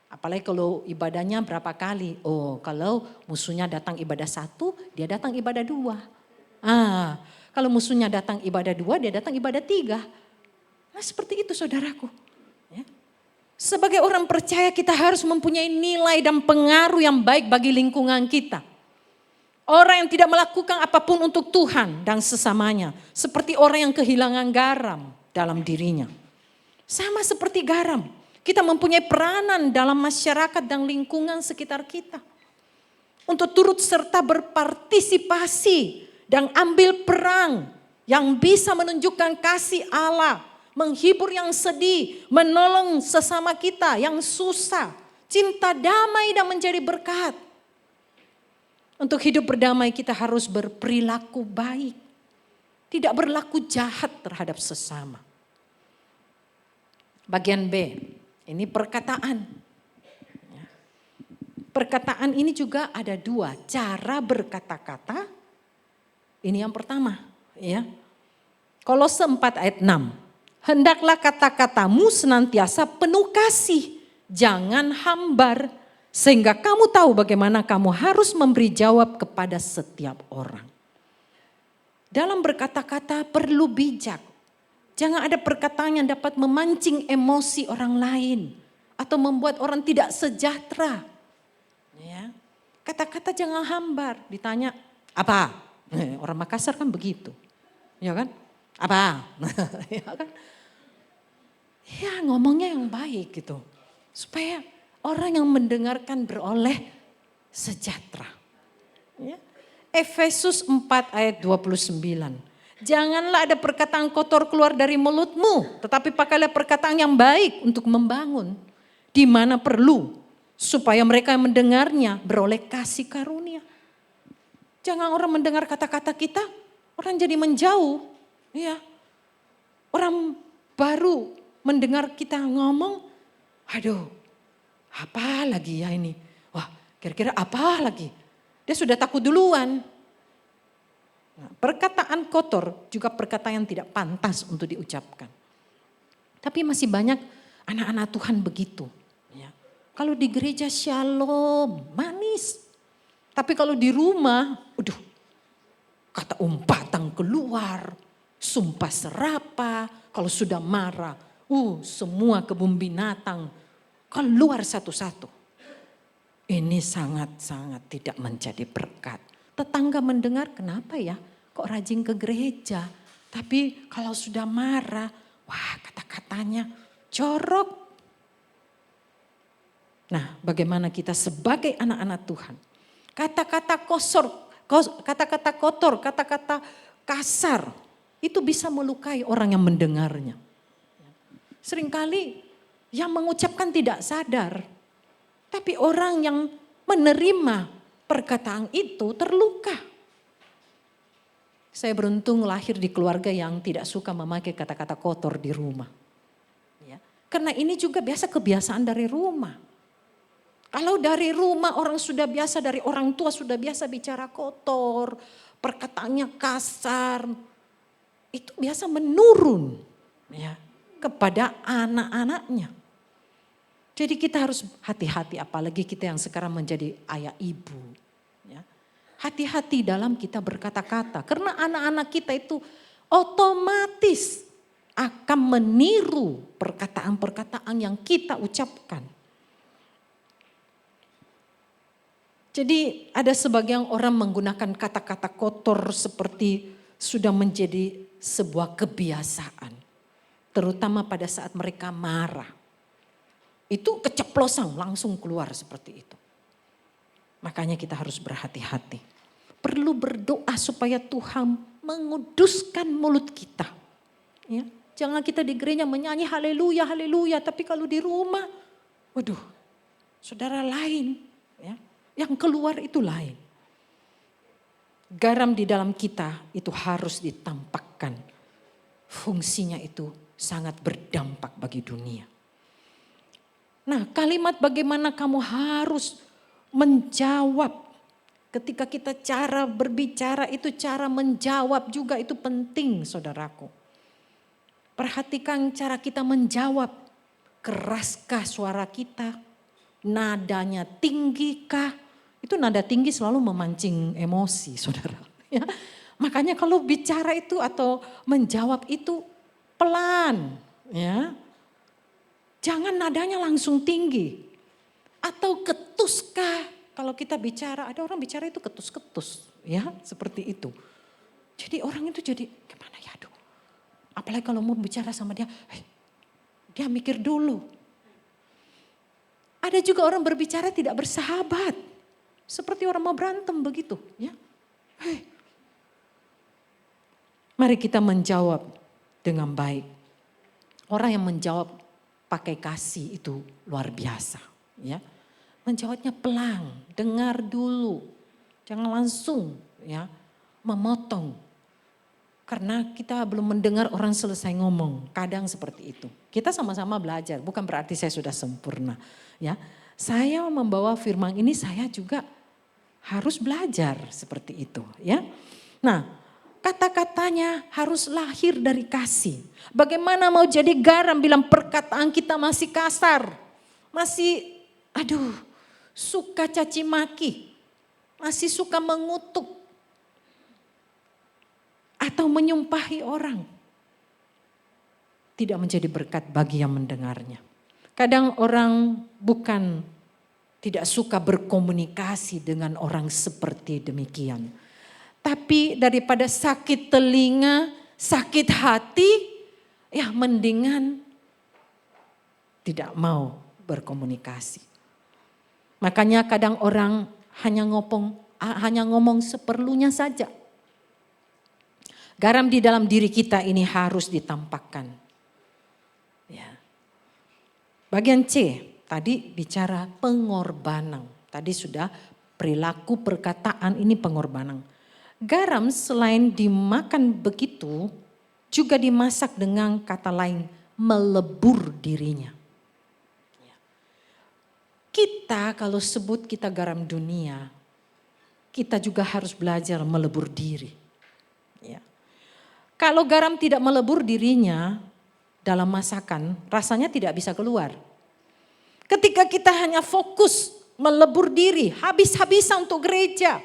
apalagi kalau ibadahnya berapa kali. Kalau musuhnya datang ibadah 1, dia datang ibadah 2. Kalau musuhnya datang ibadah 2, dia datang ibadah 3. Nah, seperti itu saudaraku. Ya. Sebagai orang percaya kita harus mempunyai nilai dan pengaruh yang baik bagi lingkungan kita. Orang yang tidak melakukan apapun untuk Tuhan dan sesamanya. Seperti orang yang kehilangan garam dalam dirinya. Sama seperti garam. Kita mempunyai peranan dalam masyarakat dan lingkungan sekitar kita. Untuk turut serta berpartisipasi dan ambil peran yang bisa menunjukkan kasih Allah. Menghibur yang sedih, menolong sesama kita yang susah. Cinta damai dan menjadi berkat. Untuk hidup berdamai kita harus berperilaku baik. Tidak berlaku jahat terhadap sesama. Bagian B, ini perkataan. Perkataan ini juga ada 2, cara berkata-kata. Ini yang pertama, ya. Kolose 4 ayat 6. Hendaklah kata-katamu senantiasa penuh kasih, jangan hambar, sehingga kamu tahu bagaimana kamu harus memberi jawab kepada setiap orang. Dalam berkata-kata perlu bijak. Jangan ada perkataan yang dapat memancing emosi orang lain atau membuat orang tidak sejahtera. Ya. Kata-kata jangan hambar, ditanya apa? Orang Makassar kan begitu. Ya kan? Apa? Ya kan? Ya, ngomongnya yang baik gitu. Supaya orang yang mendengarkan beroleh sejahtera. Ya. Efesus 4 ayat 29. Janganlah ada perkataan kotor keluar dari mulutmu, tetapi pakailah perkataan yang baik untuk membangun di mana perlu, supaya mereka yang mendengarnya beroleh kasih karunia. Jangan orang mendengar kata-kata kita, orang jadi menjauh. Ya. Orang baru mendengar kita ngomong, aduh, apa lagi ya ini? Wah, kira-kira apa lagi? Dia sudah takut duluan. Nah, perkataan kotor juga perkataan yang tidak pantas untuk diucapkan. Tapi masih banyak anak-anak Tuhan begitu. Ya. Kalau di gereja shalom, manis. Tapi kalau di rumah, kata umpatan keluar, sumpah serapah, kalau sudah marah, semua kebun binatang keluar satu-satu. Ini sangat-sangat tidak menjadi berkat. Tetangga mendengar, kenapa ya kok rajin ke gereja. Tapi kalau sudah marah, kata-katanya jorok. Nah, bagaimana kita sebagai anak-anak Tuhan. Kata-kata kotor, kata-kata kasar, itu bisa melukai orang yang mendengarnya. Seringkali yang mengucapkan tidak sadar. Tapi orang yang menerima perkataan itu terluka. Saya beruntung lahir di keluarga yang tidak suka memakai kata-kata kotor di rumah. Ya. Karena ini juga biasa kebiasaan dari rumah. Kalau dari rumah orang sudah biasa, dari orang tua sudah biasa bicara kotor, perkataannya kasar, itu biasa menurun ya, kepada anak-anaknya. Jadi kita harus hati-hati, apalagi kita yang sekarang menjadi ayah ibu. Ya. Hati-hati dalam kita berkata-kata, karena anak-anak kita itu otomatis akan meniru perkataan-perkataan yang kita ucapkan. Jadi ada sebagian orang menggunakan kata-kata kotor seperti sudah menjadi sebuah kebiasaan. Terutama pada saat mereka marah. Itu keceplosan langsung keluar seperti itu. Makanya kita harus berhati-hati. Perlu berdoa supaya Tuhan menguduskan mulut kita. Ya, jangan kita di gereja menyanyi haleluya, haleluya. Tapi kalau di rumah, waduh, saudara lain. Ya. Yang keluar itu lain. Garam di dalam kita itu harus ditampakkan. Fungsinya itu sangat berdampak bagi dunia. Nah, kalimat bagaimana kamu harus menjawab. Ketika kita cara berbicara itu cara menjawab juga itu penting, saudaraku. Perhatikan cara kita menjawab. Keraskah suara kita? Nadanya tinggikah? Itu nada tinggi selalu memancing emosi, saudara. Ya. Makanya kalau bicara itu atau menjawab itu pelan. Ya. Jangan nadanya langsung tinggi. Atau ketuskah? Kalau kita bicara, ada orang bicara itu ketus-ketus. Ya, seperti itu. Jadi orang itu jadi gimana ya, aduh. Apalagi kalau mau bicara sama dia, dia mikir dulu. Ada juga orang berbicara tidak bersahabat. Seperti orang mau berantem begitu. Ya. Mari kita menjawab dengan baik. Orang yang menjawab pakai kasih itu luar biasa. Ya. Menjawabnya pelan, dengar dulu. Jangan langsung ya memotong. Karena kita belum mendengar orang selesai ngomong. Kadang seperti itu. Kita sama-sama belajar, bukan berarti saya sudah sempurna. Ya. Saya membawa firman ini, saya juga harus belajar seperti itu. Ya. Nah, kata-katanya harus lahir dari kasih. Bagaimana mau jadi garam bilang perkataan kita masih kasar. Masih, suka caci maki. Masih suka mengutuk. Atau menyumpahi orang. Tidak menjadi berkat bagi yang mendengarnya. Kadang orang bukan tidak suka berkomunikasi dengan orang seperti demikian. Tapi daripada sakit telinga, sakit hati, ya mendingan tidak mau berkomunikasi. Makanya kadang orang hanya ngomong seperlunya saja. Garam di dalam diri kita ini harus ditampakkan. Ya. Bagian C, tadi bicara pengorbanan. Tadi sudah perilaku perkataan ini pengorbanan. Garam selain dimakan begitu, juga dimasak dengan kata lain, melebur dirinya. Kita kalau sebut kita garam dunia, kita juga harus belajar melebur diri. Ya. Kalau garam tidak melebur dirinya dalam masakan, rasanya tidak bisa keluar. Ketika kita hanya fokus melebur diri, habis-habisan untuk gereja,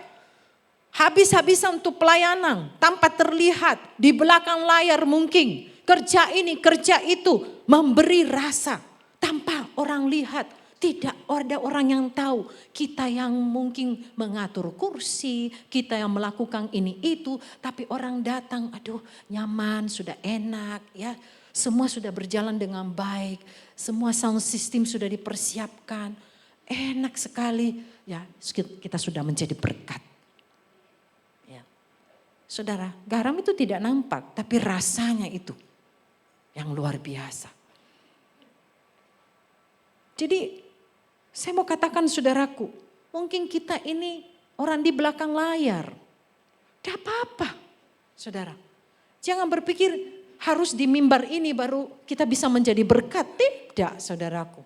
habis-habisan untuk pelayanan, tanpa terlihat di belakang layar mungkin kerja ini, kerja itu, memberi rasa tanpa orang lihat. Tidak ada orang yang tahu, kita yang mungkin mengatur kursi, kita yang melakukan ini itu, tapi orang datang, aduh nyaman, sudah enak ya. Semua sudah berjalan dengan baik, semua sound system sudah dipersiapkan. Enak sekali, ya kita sudah menjadi berkat. Ya. Saudara, garam itu tidak nampak, tapi rasanya itu yang luar biasa. Jadi saya mau katakan saudaraku, mungkin kita ini orang di belakang layar. Tidak apa-apa. Saudara. Jangan berpikir harus di mimbar ini baru kita bisa menjadi berkat. Tidak, saudaraku.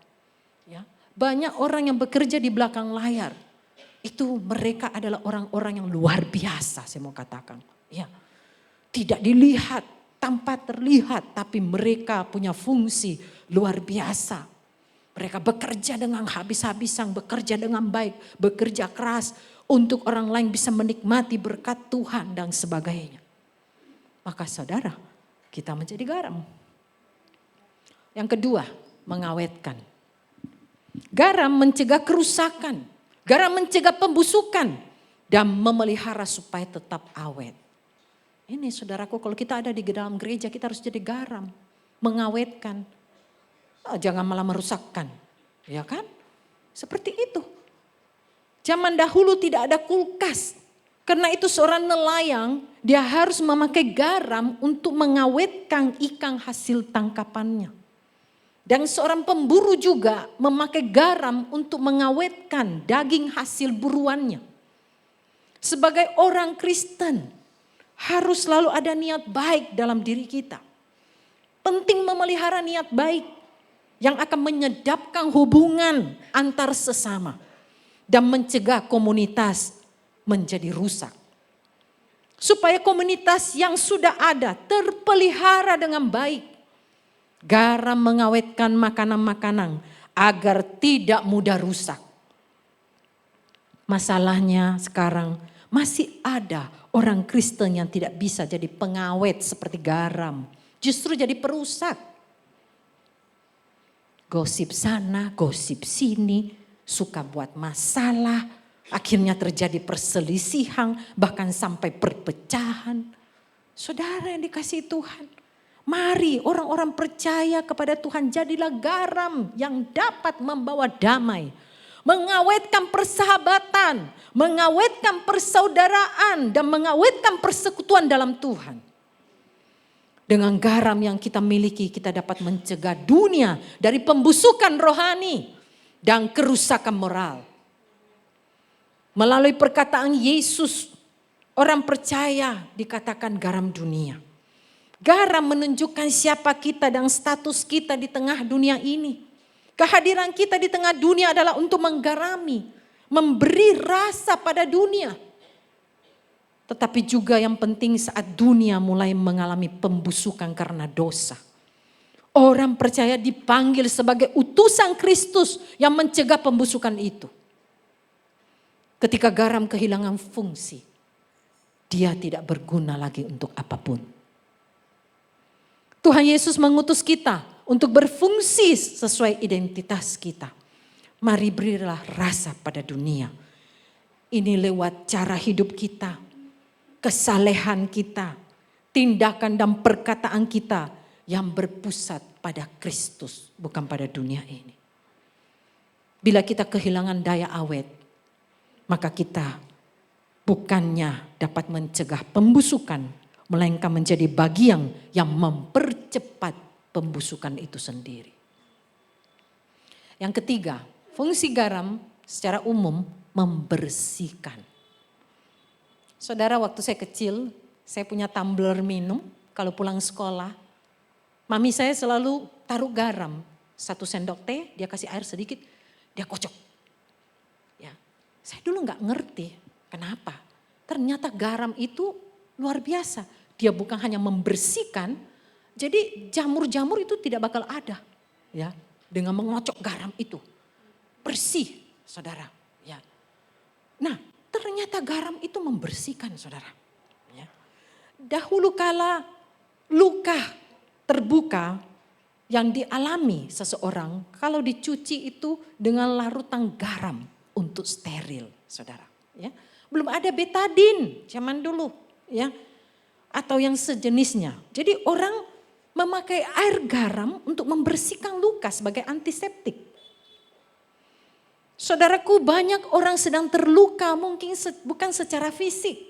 Ya, banyak orang yang bekerja di belakang layar. Itu mereka adalah orang-orang yang luar biasa, saya mau katakan. Ya, tidak dilihat, tanpa terlihat, tapi mereka punya fungsi luar biasa. Mereka bekerja dengan habis-habisan, bekerja dengan baik, bekerja keras untuk orang lain bisa menikmati berkat Tuhan dan sebagainya. Maka saudara, kita menjadi garam. Yang kedua, mengawetkan. Garam mencegah kerusakan, garam mencegah pembusukan, dan memelihara supaya tetap awet. Ini saudaraku, kalau kita ada di dalam gereja kita harus jadi garam, mengawetkan. Jangan malah merusakkan, ya kan? Seperti itu. Zaman dahulu tidak ada kulkas. Karena itu seorang nelayan dia harus memakai garam untuk mengawetkan ikan hasil tangkapannya. Dan seorang pemburu juga memakai garam untuk mengawetkan daging hasil buruannya. Sebagai orang Kristen harus selalu ada niat baik dalam diri kita. Penting memelihara niat baik yang akan menyedapkan hubungan antar sesama dan mencegah komunitas menjadi rusak. Supaya komunitas yang sudah ada terpelihara dengan baik. Garam mengawetkan makanan-makanan agar tidak mudah rusak. Masalahnya sekarang masih ada orang Kristen yang tidak bisa jadi pengawet seperti garam. Justru jadi perusak. Gosip sana, gosip sini, suka buat masalah. Akhirnya terjadi perselisihan, bahkan sampai perpecahan. Saudara yang dikasihi Tuhan, mari orang-orang percaya kepada Tuhan jadilah garam yang dapat membawa damai. Mengawetkan persahabatan, mengawetkan persaudaraan, dan mengawetkan persekutuan dalam Tuhan. Dengan garam yang kita miliki, kita dapat mencegah dunia dari pembusukan rohani dan kerusakan moral. Melalui perkataan Yesus, orang percaya dikatakan garam dunia. Garam menunjukkan siapa kita dan status kita di tengah dunia ini. Kehadiran kita di tengah dunia adalah untuk menggarami, memberi rasa pada dunia. Tetapi juga yang penting saat dunia mulai mengalami pembusukan karena dosa. Orang percaya dipanggil sebagai utusan Kristus yang mencegah pembusukan itu. Ketika garam kehilangan fungsi, dia tidak berguna lagi untuk apapun. Tuhan Yesus mengutus kita untuk berfungsi sesuai identitas kita. Mari berilah rasa pada dunia. Ini lewat cara hidup kita, kesalehan kita, tindakan dan perkataan kita yang berpusat pada Kristus, bukan pada dunia ini. Bila kita kehilangan daya awet, maka kita bukannya dapat mencegah pembusukan, melainkan menjadi bagian yang mempercepat pembusukan itu sendiri. Yang ketiga, fungsi garam secara umum membersihkan. Saudara, waktu saya kecil, saya punya tumbler minum, kalau pulang sekolah, mami saya selalu taruh garam, 1 sendok teh, dia kasih air sedikit, dia kocok. Saya dulu gak ngerti kenapa. Ternyata garam itu luar biasa. Dia bukan hanya membersihkan, jadi jamur-jamur itu tidak bakal ada. Ya, dengan mengocok garam itu. Bersih, saudara. Ya. Nah, ternyata garam itu membersihkan, saudara. Ya. Dahulu kala luka terbuka yang dialami seseorang, kalau dicuci itu dengan larutan garam. Untuk steril, saudara. Ya, belum ada betadin zaman dulu, ya, atau yang sejenisnya. Jadi orang memakai air garam untuk membersihkan luka sebagai antiseptik. Saudaraku, banyak orang sedang terluka, mungkin bukan secara fisik,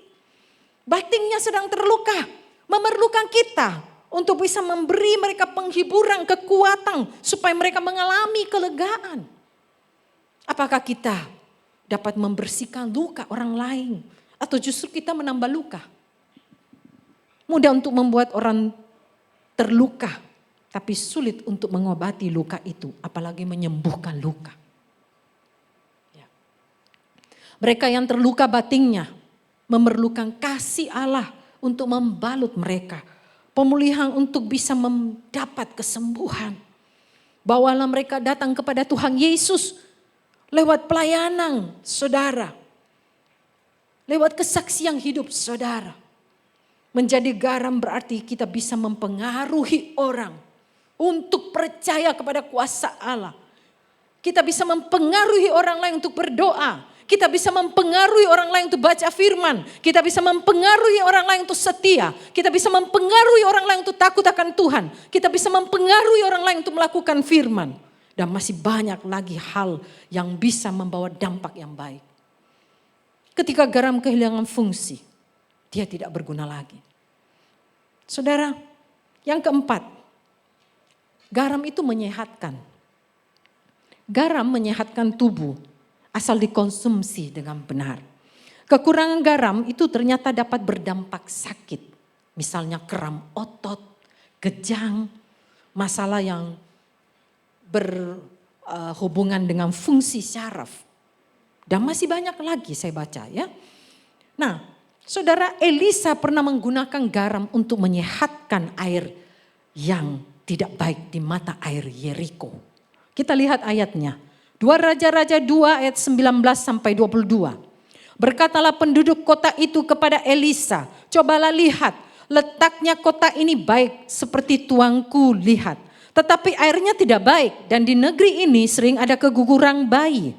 batinnya sedang terluka, memerlukan kita untuk bisa memberi mereka penghiburan, kekuatan supaya mereka mengalami kelegaan. Apakah kita dapat membersihkan luka orang lain atau justru kita menambah luka? Mudah untuk membuat orang terluka, tapi sulit untuk mengobati luka itu, apalagi menyembuhkan luka. Ya. Mereka yang terluka batinnya memerlukan kasih Allah untuk membalut mereka. Pemulihan untuk bisa mendapat kesembuhan. Bawalah mereka datang kepada Tuhan Yesus lewat pelayanan saudara. Lewat kesaksian hidup saudara. Menjadi garam berarti kita bisa mempengaruhi orang untuk percaya kepada kuasa Allah. Kita bisa mempengaruhi orang lain untuk berdoa. Kita bisa mempengaruhi orang lain untuk baca firman. Kita bisa mempengaruhi orang lain untuk setia. Kita bisa mempengaruhi orang lain untuk takut akan Tuhan. Kita bisa mempengaruhi orang lain untuk melakukan firman. Dan masih banyak lagi hal yang bisa membawa dampak yang baik. Ketika garam kehilangan fungsi, dia tidak berguna lagi. Saudara, yang keempat, garam itu menyehatkan. Garam menyehatkan tubuh asal dikonsumsi dengan benar. Kekurangan garam itu ternyata dapat berdampak sakit. Misalnya kram otot, kejang, masalah yang berhubungan dengan fungsi syaraf. Dan masih banyak lagi saya baca ya. Nah, saudara, Elisa pernah menggunakan garam untuk menyehatkan air yang tidak baik di mata air Yeriko. Kita lihat ayatnya. 2 Raja-Raja 2 ayat 19 sampai 22. Berkatalah penduduk kota itu kepada Elisa, cobalah lihat, letaknya kota ini baik seperti tuanku lihat. Tetapi airnya tidak baik dan di negeri ini sering ada keguguran bayi.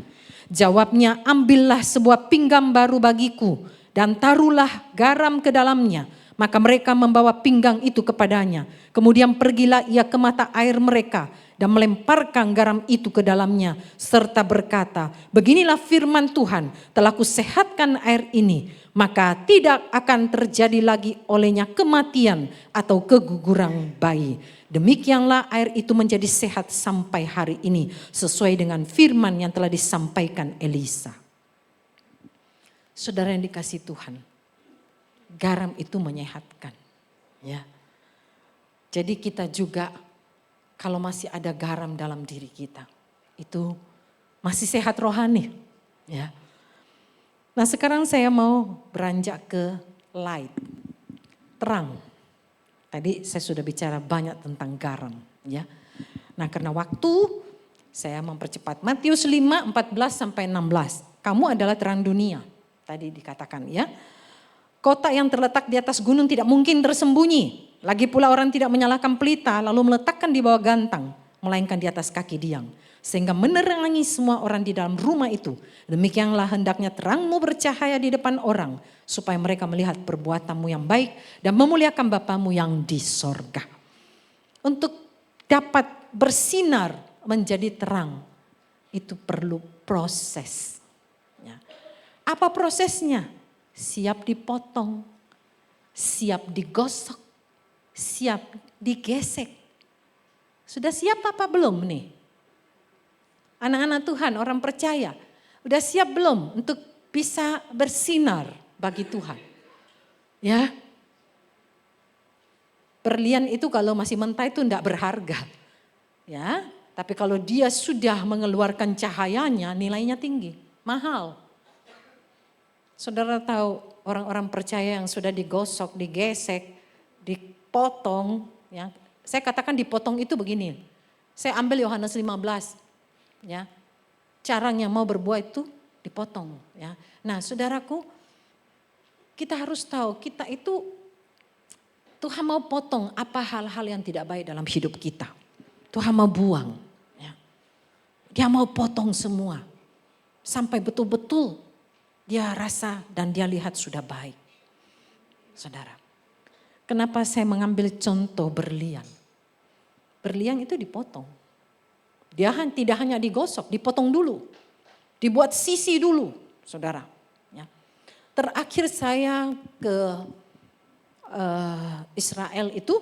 Jawabnya, ambillah sebuah pinggan baru bagiku dan taruhlah garam ke dalamnya. Maka mereka membawa pinggang itu kepadanya. Kemudian pergilah ia ke mata air mereka dan melemparkan garam itu ke dalamnya serta berkata, beginilah firman Tuhan, telah kusehatkan air ini, maka tidak akan terjadi lagi olehnya kematian atau keguguran bayi. Demikianlah air itu menjadi sehat sampai hari ini sesuai dengan firman yang telah disampaikan Elisa. Saudara yang dikasihi Tuhan, garam itu menyehatkan, ya. Jadi kita juga kalau masih ada garam dalam diri kita, itu masih sehat rohani, ya. Nah, sekarang saya mau beranjak ke light, terang. Tadi saya sudah bicara banyak tentang garam, ya. Nah, karena waktu saya mempercepat. Matius 5, 14 sampai 16. Kamu adalah terang dunia. Tadi dikatakan, ya. Kota yang terletak di atas gunung tidak mungkin tersembunyi. Lagi pula orang tidak menyalakan pelita lalu meletakkan di bawah gantang, melainkan di atas kaki tiang. Sehingga menerangi semua orang di dalam rumah itu. Demikianlah hendaknya terangmu bercahaya di depan orang, supaya mereka melihat perbuatanmu yang baik dan memuliakan Bapamu yang di sorga. Untuk dapat bersinar menjadi terang, itu perlu proses. Ya. Apa prosesnya? Siap dipotong, siap digosok, siap digesek. Sudah siap apa belum nih? Anak-anak Tuhan, orang percaya, udah siap belum untuk bisa bersinar bagi Tuhan? Ya. Berlian itu kalau masih mentah itu enggak berharga. Ya, tapi kalau dia sudah mengeluarkan cahayanya, nilainya tinggi, mahal. Saudara tahu orang-orang percaya yang sudah digosok, digesek, dipotong, ya. Saya katakan dipotong itu begini. Saya ambil Yohanes 15, ya. Caranya mau berbuah itu dipotong, ya. Nah, saudaraku, kita harus tahu kita itu Tuhan mau potong apa hal-hal yang tidak baik dalam hidup kita. Tuhan mau buang, ya. Dia mau potong semua sampai betul-betul dia rasa dan dia lihat sudah baik. Saudara, kenapa saya mengambil contoh berlian? Berlian itu dipotong. Dia tidak hanya digosok, dipotong dulu. Dibuat sisi dulu, saudara. Ya. Terakhir saya ke Israel itu,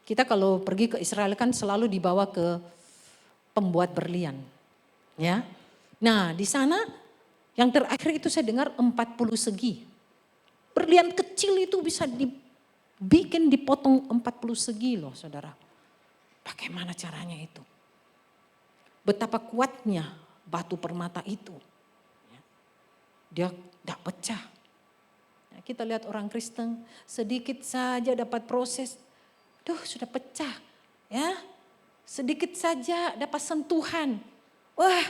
kita kalau pergi ke Israel kan selalu dibawa ke pembuat berlian. Ya. Nah, di sana yang terakhir itu saya dengar 40 segi. Berlian kecil itu bisa bikin dipotong 40 segi loh saudara. Bagaimana caranya itu? Betapa kuatnya batu permata itu. Dia tidak pecah. Nah, kita lihat orang Kristen sedikit saja dapat proses, sudah pecah. Ya, sedikit saja dapat sentuhan. Wah,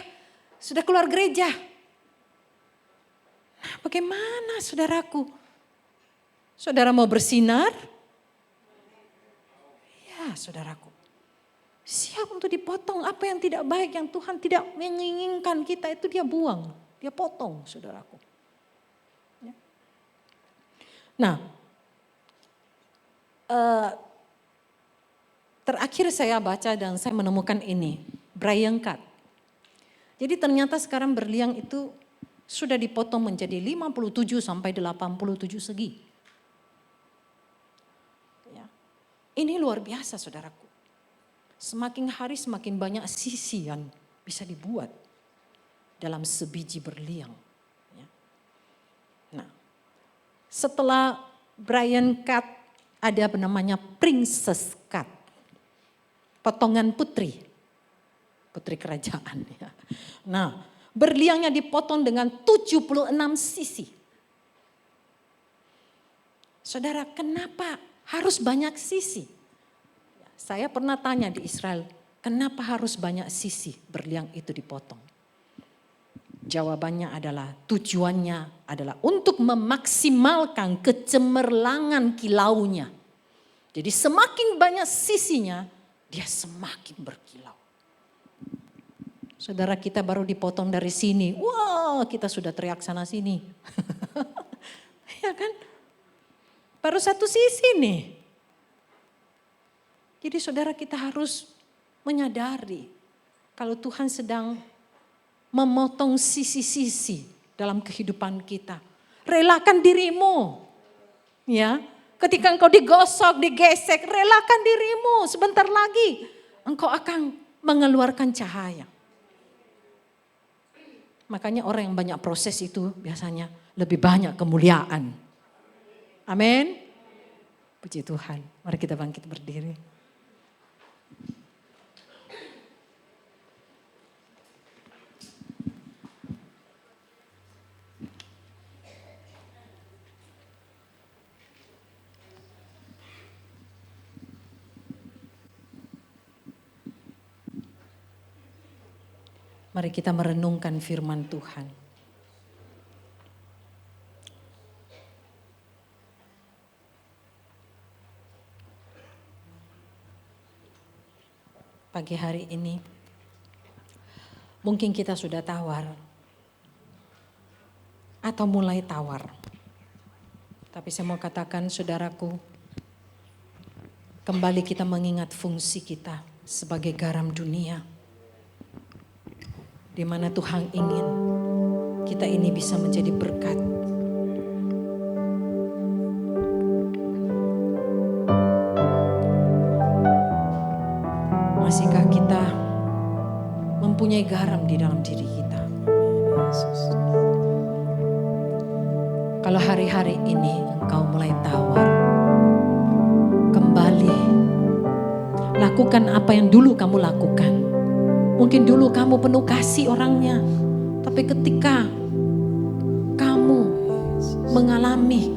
sudah keluar gereja. Nah, bagaimana saudaraku? Saudara mau bersinar? Ya saudaraku. Siap untuk dipotong apa yang tidak baik, yang Tuhan tidak menginginkan kita itu dia buang. Dia potong saudaraku. Ya. Nah, terakhir saya baca dan saya menemukan ini. Brian Cut. Jadi ternyata sekarang berlian itu sudah dipotong menjadi 57 sampai 87 segi. Ini luar biasa saudaraku. Semakin hari semakin banyak sisi yang bisa dibuat dalam sebiji berlian. Nah, setelah Brian Cut ada namanya Princess Cut. Potongan putri kerajaan. Nah, berliannya dipotong dengan 76 sisi. Saudara, kenapa harus banyak sisi? Saya pernah tanya di Israel, kenapa harus banyak sisi berlian itu dipotong? Jawabannya adalah tujuannya adalah untuk memaksimalkan kecemerlangan kilaunya. Jadi semakin banyak sisinya, dia semakin berkilau. Saudara, kita baru dipotong dari sini, wah kita sudah teriak sana sini. Ya kan? Baru satu sisi nih. Jadi saudara, kita harus menyadari kalau Tuhan sedang memotong sisi-sisi dalam kehidupan kita. Relakan dirimu. Ya, ketika engkau digosok, digesek, relakan dirimu. Sebentar lagi engkau akan mengeluarkan cahaya. Makanya orang yang banyak proses itu biasanya lebih banyak kemuliaan. Amin. Puji Tuhan. Mari kita bangkit berdiri. Mari kita merenungkan firman Tuhan. Pagi hari ini mungkin kita sudah tawar atau mulai tawar. Tapi saya mau katakan saudaraku, kembali kita mengingat fungsi kita sebagai garam dunia. Di mana Tuhan ingin kita ini bisa menjadi berkat. Masihkah kita mempunyai garam di dalam diri kita? Kalau hari-hari ini engkau mulai tawar, kembali lakukan apa yang dulu kamu lakukan. Mungkin dulu kamu penuh kasih orangnya, tapi ketika kamu mengalami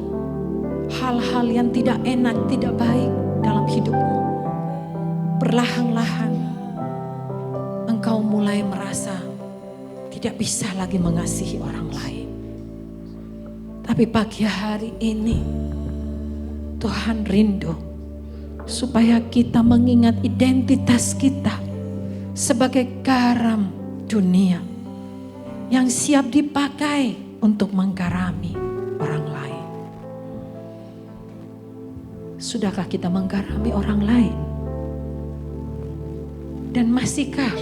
hal-hal yang tidak enak, tidak baik dalam hidupmu, perlahan-lahan engkau mulai merasa tidak bisa lagi mengasihi orang lain. Tapi pagi hari ini Tuhan rindu supaya kita mengingat identitas kita sebagai garam dunia yang siap dipakai untuk menggarami orang lain. Sudahkah kita menggarami orang lain? Dan masihkah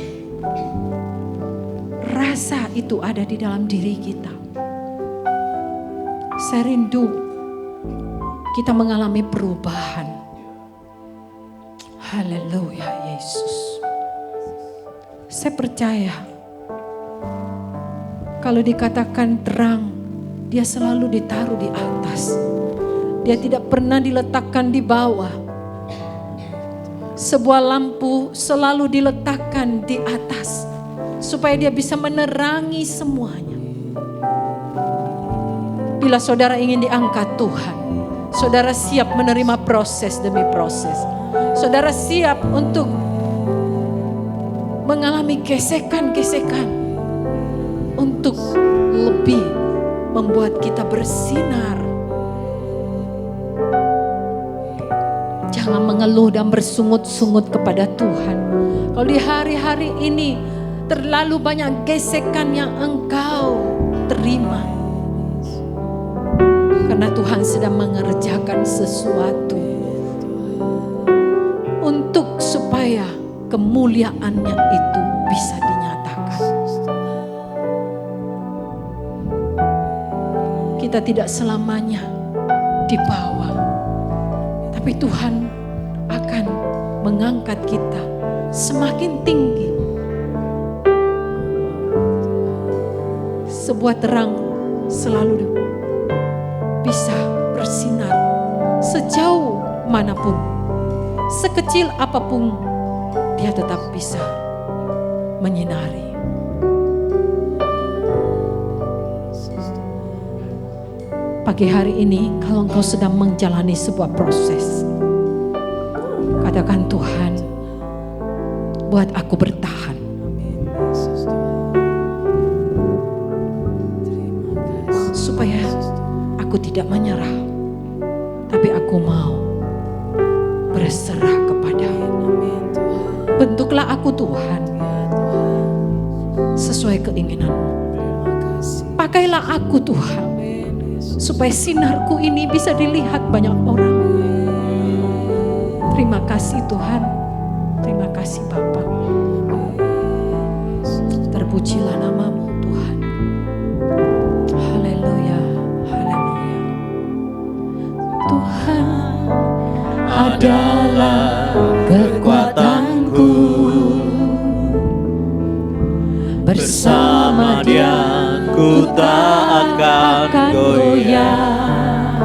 rasa itu ada di dalam diri kita? Saya rindu kita mengalami perubahan. Haleluya Yesus. Saya percaya kalau dikatakan terang, dia selalu ditaruh di atas. Dia tidak pernah diletakkan di bawah. Sebuah lampu selalu diletakkan di atas supaya dia bisa menerangi semuanya. Bila saudara ingin diangkat Tuhan, saudara siap menerima proses demi proses. Saudara siap untuk mengalami gesekan-gesekan untuk lebih membuat kita bersinar. Jangan mengeluh dan bersungut-sungut kepada Tuhan. Kalau di hari-hari ini terlalu banyak gesekan yang engkau terima, karena Tuhan sedang mengerjakan sesuatu untuk supaya kemuliaannya itu bisa dinyatakan. Kita tidak selamanya di bawah, tapi Tuhan akan mengangkat kita semakin tinggi. Sebuah terang selalu bisa bersinar sejauh manapun, sekecil apapun dia tetap bisa menyinari. Pagi hari ini kalau engkau sedang menjalani sebuah proses, katakan, Tuhan, buat aku bertahan. Supaya aku tidak menyerah, tapi aku mau berserah kepada-Mu. Bentuklah aku Tuhan sesuai keinginan-Mu. Pakailah aku Tuhan supaya sinarku ini bisa dilihat banyak orang. Terima kasih Tuhan, terima kasih Bapa. Terpujilah nama-Mu Tuhan. Haleluya, haleluya. Tuhan adalah kekuatanku, bersama Dia ku tak akan goyah.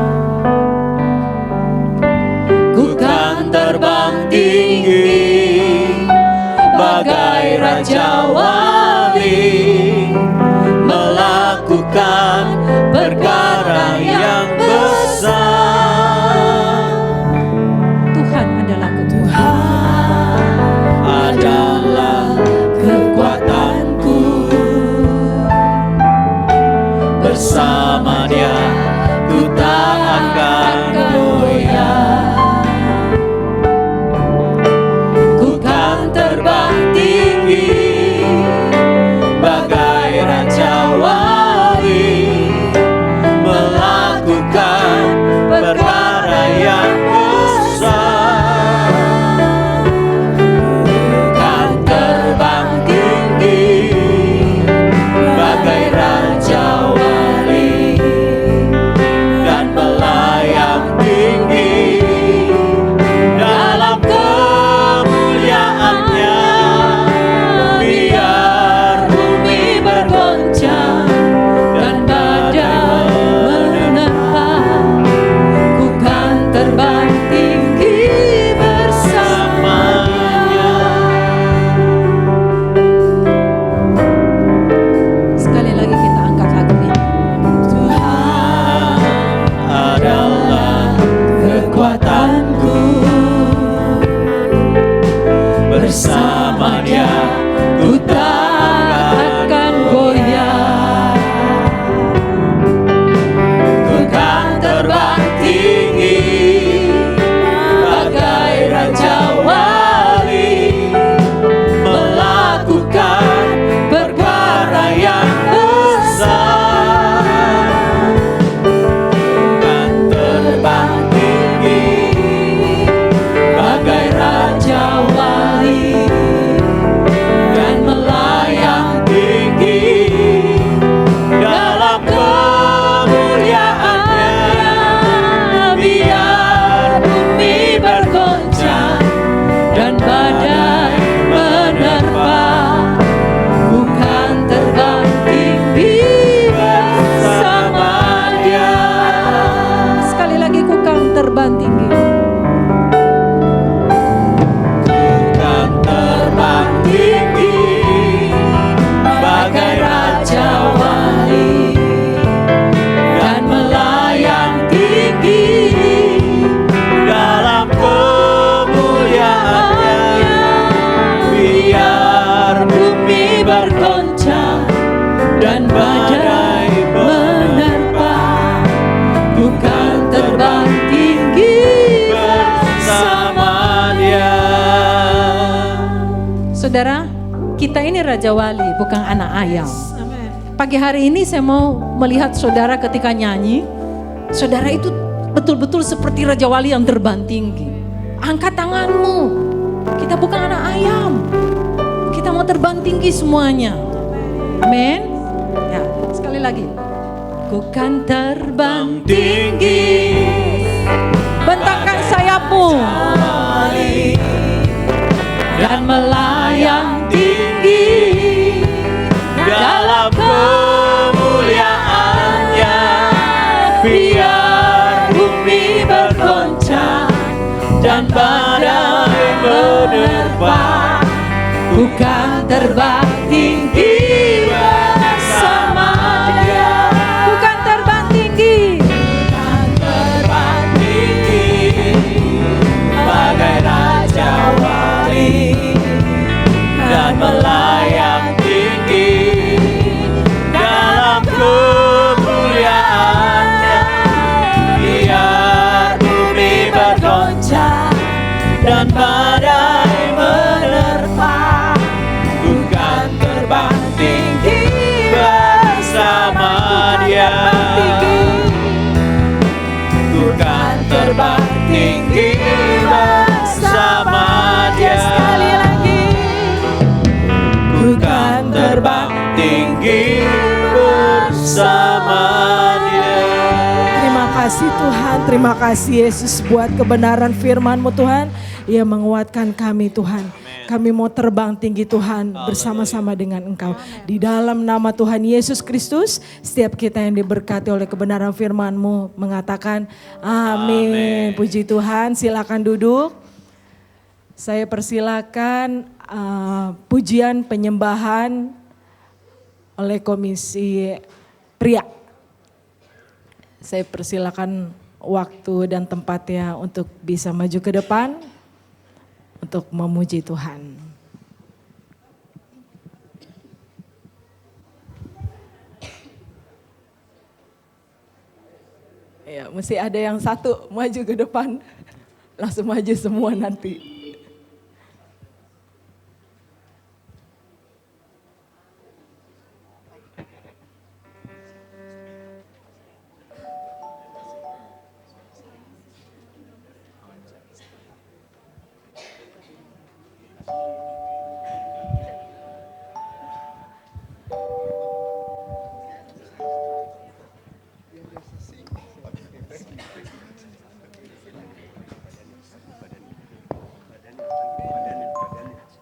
Ku kan terbang tinggi bagai raja wali, melakukan perkara yang besar. Tuhan adalah kekuatan. Adalah kekuatanku, bersama Dia ku tak akan goyah. Ku kan terbang tinggi bagai raja wali, melakukan perkara yang besar. Ku kan terbang tinggi bagai raja wali, dan melayang tinggi dalam kemuliaannya. Biar bumi bergoncang dan badai menerpa, ku kan terbang tinggi bersamanya. Sekali lagi kita angkat lagu ini. Tuhan adalah kekuatanku, bersama Dia ku tak akan goyah. Ku kan terbang tinggi bagai raja wali, melakukan perkara yang besar. Kan terbang tinggi bagai raja wali, saudara, kita ini Raja Wali, bukan anak ayam. Amin. Pagi hari ini saya mau melihat saudara ketika nyanyi. Saudara itu betul-betul seperti Raja Wali yang terbang tinggi. Angkat tanganmu. Kita bukan anak ayam. Kita mau terbang tinggi semuanya. Amin. Ya, sekali lagi. Ku kan terbang tinggi. Bentangkan sayapmu. Dan melayang tinggi dalam kemuliaannya, biar bumi bergoncang dan badai menerpa. Bukan terbang tinggi bersama Dia. Bukan terbang tinggi. Terbang tinggi bagai Raja Wali dan melayang tinggi dalam kemuliaannya, biar bumi bergoncang dan badai menerpa. Bukan terbang tinggi bersama Dia. Bukan terbang tinggi bersama Dia. Sekali lagi. Bukan terbang tinggi bersama Dia. Terima kasih Tuhan, terima kasih Yesus buat kebenaran firman-Mu Tuhan. Ia menguatkan kami Tuhan. Kami mau terbang tinggi Tuhan bersama-sama dengan Engkau. Di dalam nama Tuhan Yesus Kristus, setiap kita yang diberkati oleh kebenaran firman-Mu mengatakan amin. Puji Tuhan, silakan duduk. Saya persilakan pujian penyembahan oleh Komisi Pria. Saya persilakan waktu dan tempatnya untuk bisa maju ke depan untuk memuji Tuhan. Ya, mesti ada yang satu maju ke depan. Langsung maju semua nanti.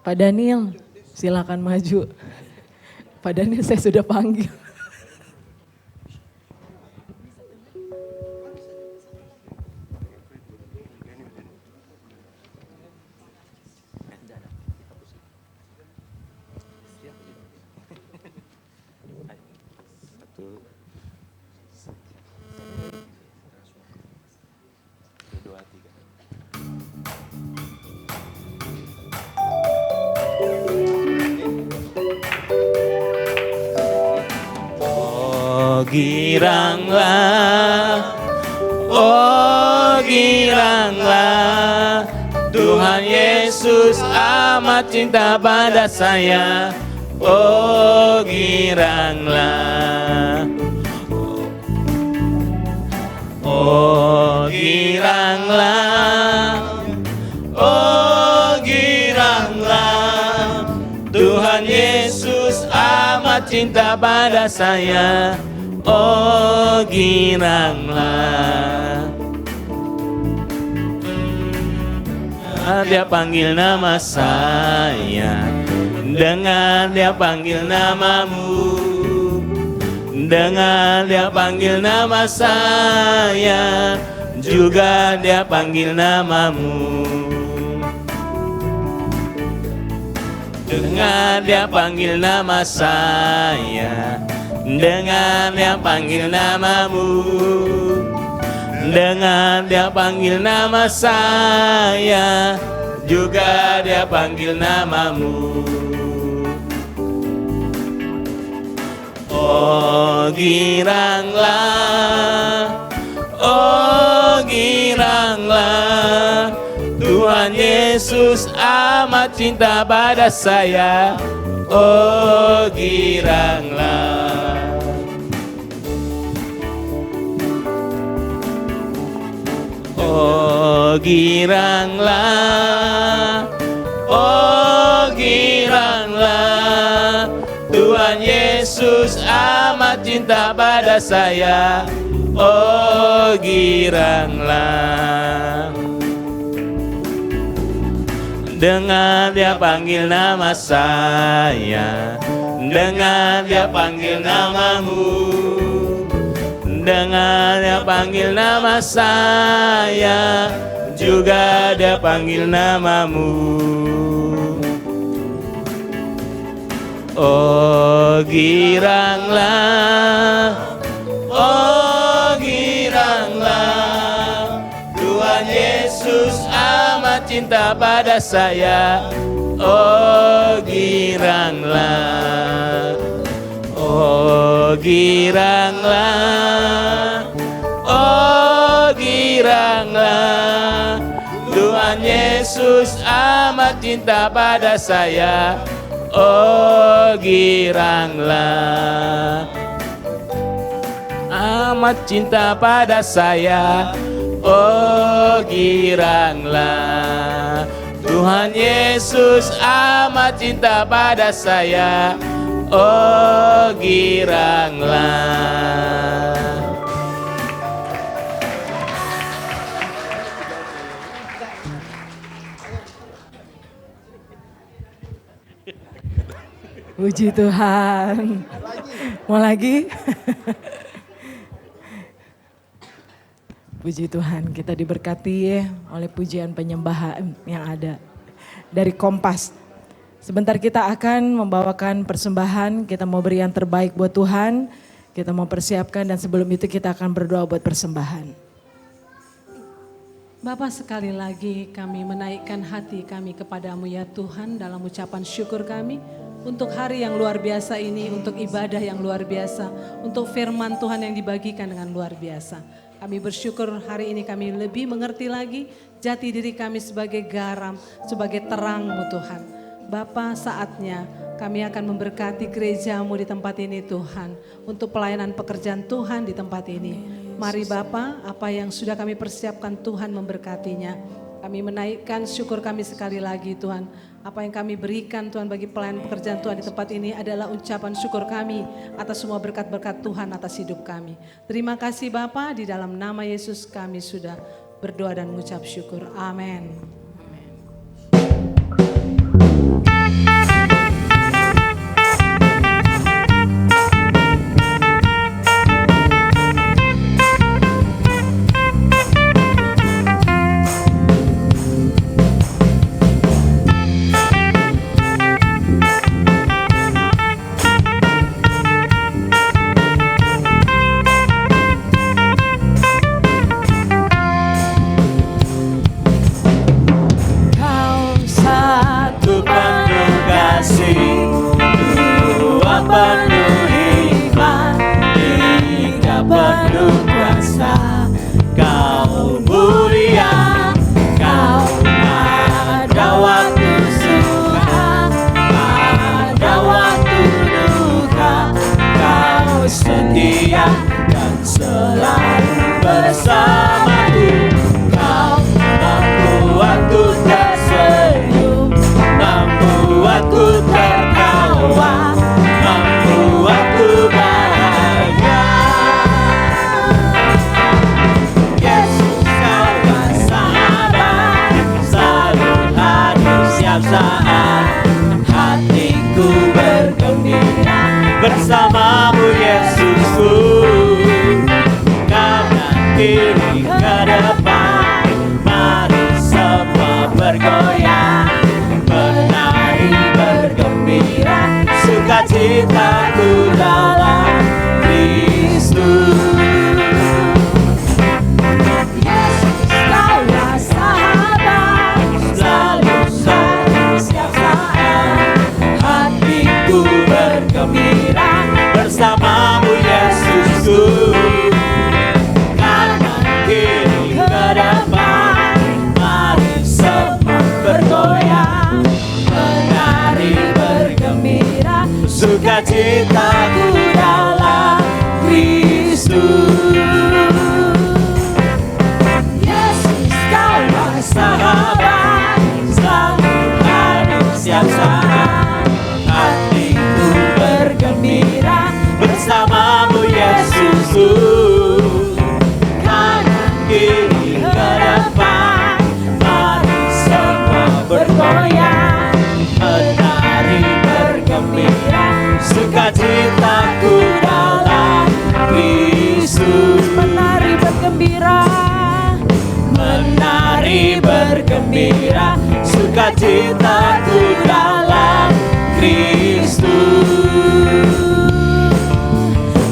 Pak Daniel, silakan maju. Pak Daniel saya sudah panggil. Giranglah, oh giranglah, Tuhan Yesus amat cinta pada saya. Oh giranglah, oh giranglah, oh giranglah, Tuhan Yesus amat cinta pada saya. Oh giranglah, Dia panggil nama saya, dengar Dia panggil namamu, dengar Dia panggil nama saya, juga Dia panggil namamu. Dengar Dia panggil nama saya, dengar Dia panggil namamu, dengar Dia panggil nama saya, juga Dia panggil namamu. Oh giranglah, oh giranglah, Tuhan Yesus Yesus amat cinta pada saya. Oh giranglah. Oh giranglah. Oh giranglah. Tuhan Yesus amat cinta pada saya. Oh giranglah. Dengar dia panggil nama saya, dengar dia panggil namamu, dengar dia panggil nama saya, juga dia panggil namamu. Oh giranglah, oh giranglah, Tuhan Yesus amat cinta pada saya. Oh giranglah, oh giranglah, oh giranglah, Tuhan Yesus amat cinta pada saya. Oh giranglah, amat cinta pada saya. Oh giranglah, Tuhan Yesus amat cinta pada saya. Oh giranglah. Puji Tuhan. Mau lagi? Puji Tuhan, kita diberkati oleh pujian penyembahan yang ada dari Kompas. Sebentar kita akan membawakan persembahan, kita mau beri yang terbaik buat Tuhan, kita mau persiapkan dan sebelum itu kita akan berdoa buat persembahan. Bapa, sekali lagi kami menaikkan hati kami kepadamu ya Tuhan dalam ucapan syukur kami untuk hari yang luar biasa ini, untuk ibadah yang luar biasa, untuk firman Tuhan yang dibagikan dengan luar biasa. Kami bersyukur hari ini kami lebih mengerti lagi jati diri kami sebagai garam, sebagai terang-Mu Tuhan. Bapa, saatnya kami akan memberkati gereja-Mu di tempat ini Tuhan, untuk pelayanan pekerjaan Tuhan di tempat ini. Mari Bapa, apa yang sudah kami persiapkan Tuhan memberkatinya. Kami menaikkan syukur kami sekali lagi Tuhan. Apa yang kami berikan Tuhan bagi pelayanan pekerjaan Tuhan di tempat ini adalah ucapan syukur kami atas semua berkat-berkat Tuhan atas hidup kami. Terima kasih Bapa, di dalam nama Yesus kami sudah berdoa dan mengucap syukur. Amin. Bersamamu Yesusku, kanan kiri ke depan, mari semua bergoyang, menari bergembira, sukacitaku dalam Kristus. Yesus kaulah sahabat, selalu setiap saat, hatiku bergembira. sukacitaku dalam Kristus. Yesus, Kaulah sahabat, selalu hadir setiap saat. Hatiku bergembira bersamamu Yesus. Kanan kiri ke depan, mari semua bergoyang, menari bergembira, sukacitaku dalam Kristus. Menari bergembira, Menari bergembira, sukacitaku dalam Kristus.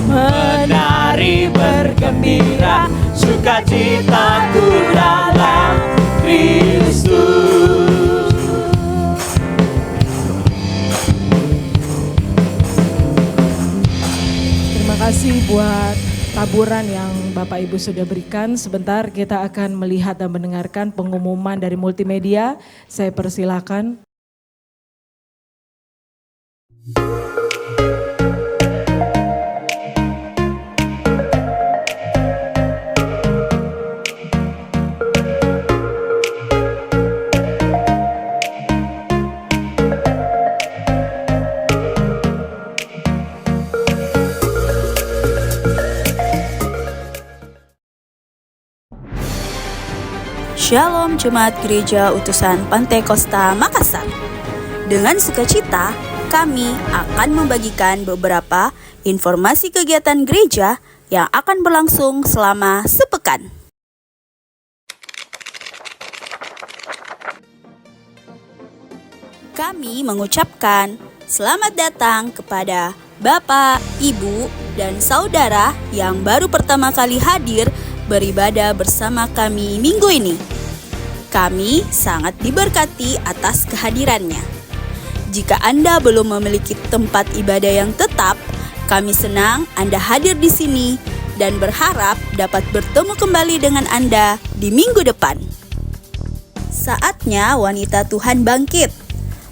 Menari bergembira, sukacitaku dalam Kristus. terima kasih buat taburan yang Bapak Ibu sudah berikan. Sebentar kita akan melihat dan mendengarkan pengumuman dari multimedia. Saya persilakan. Shalom Jemaat Gereja Utusan Pantai Kosta Makassar. Dengan sukacita, kami akan membagikan beberapa informasi kegiatan gereja yang akan berlangsung selama sepekan. Kami mengucapkan selamat datang kepada Bapak, Ibu, dan Saudara yang baru pertama kali hadir beribadah bersama kami minggu ini. Kami sangat diberkati atas kehadirannya. Jika Anda belum memiliki tempat ibadah yang tetap, kami senang Anda hadir di sini dan berharap dapat bertemu kembali dengan Anda di minggu depan. Saatnya wanita Tuhan bangkit.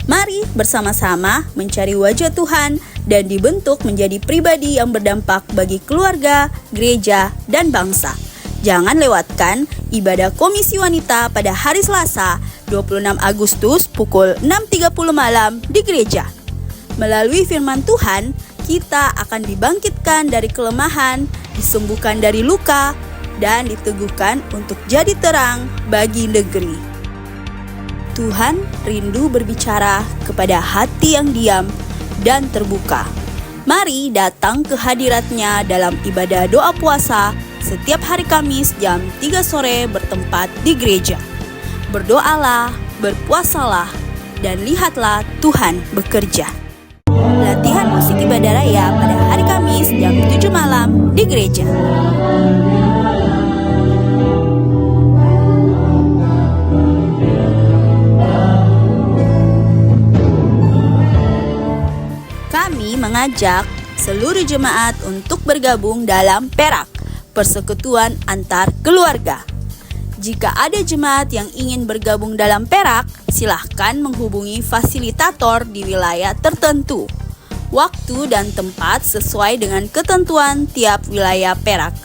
Mari bersama-sama mencari wajah Tuhan dan dibentuk menjadi pribadi yang berdampak bagi keluarga, gereja, dan bangsa. Jangan lewatkan ibadah Komisi Wanita pada hari Selasa, 26 Agustus pukul 6.30 malam di gereja. Melalui firman Tuhan, kita akan dibangkitkan dari kelemahan, disembuhkan dari luka, dan diteguhkan untuk jadi terang bagi negeri. Tuhan rindu berbicara kepada hati yang diam dan terbuka. Mari datang ke hadiratnya dalam ibadah doa puasa setiap hari Kamis jam 3 sore bertempat di gereja. Berdoalah, berpuasalah, dan lihatlah Tuhan bekerja. Latihan musik ibadah raya pada hari Kamis jam 7 malam di gereja. Kami mengajak seluruh jemaat untuk bergabung dalam Perak, persekutuan antar keluarga. Jika ada jemaat yang ingin bergabung dalam Perak, silahkan menghubungi fasilitator di wilayah tertentu. Waktu dan tempat sesuai dengan ketentuan tiap wilayah Perak.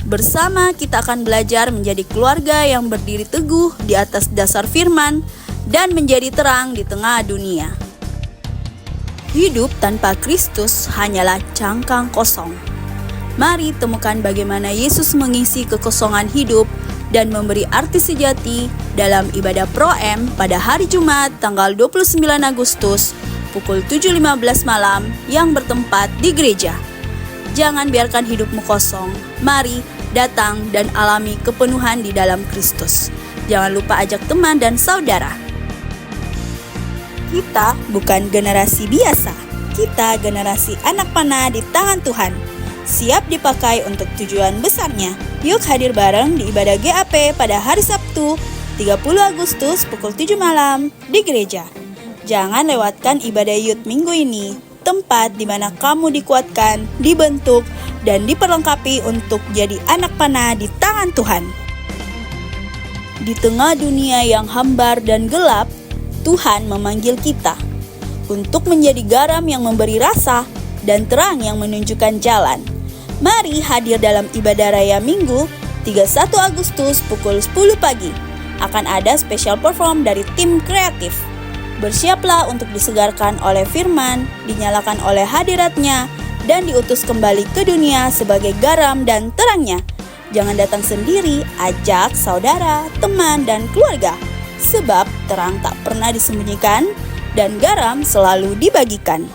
Bersama kita akan belajar menjadi keluarga yang berdiri teguh di atas dasar firman dan menjadi terang di tengah dunia. Hidup tanpa Kristus hanyalah cangkang kosong. Mari temukan bagaimana Yesus mengisi kekosongan hidup dan memberi arti sejati dalam ibadah Pro-M pada hari Jumat tanggal 29 Agustus pukul 7.15 malam yang bertempat di gereja. Jangan biarkan hidupmu kosong. Mari datang dan alami kepenuhan di dalam Kristus. Jangan lupa ajak teman dan saudara. Kita bukan generasi biasa. Kita generasi anak panah di tangan Tuhan. Siap dipakai untuk tujuan besarnya. Yuk hadir bareng di ibadah GAP pada hari Sabtu 30 Agustus pukul 7 malam di gereja. Jangan lewatkan ibadah Youth minggu ini, tempat di mana kamu dikuatkan, dibentuk, dan diperlengkapi untuk jadi anak panah di tangan Tuhan. Di tengah dunia yang hambar dan gelap, Tuhan memanggil kita untuk menjadi garam yang memberi rasa dan terang yang menunjukkan jalan. Mari hadir dalam ibadah raya Minggu 31 Agustus pukul 10 pagi. Akan ada special perform dari tim kreatif. Bersiaplah untuk disegarkan oleh firman, dinyalakan oleh hadiratnya, dan diutus kembali ke dunia sebagai garam dan terangnya. Jangan datang sendiri, ajak saudara, teman, dan keluarga. Sebab terang tak pernah disembunyikan dan garam selalu dibagikan.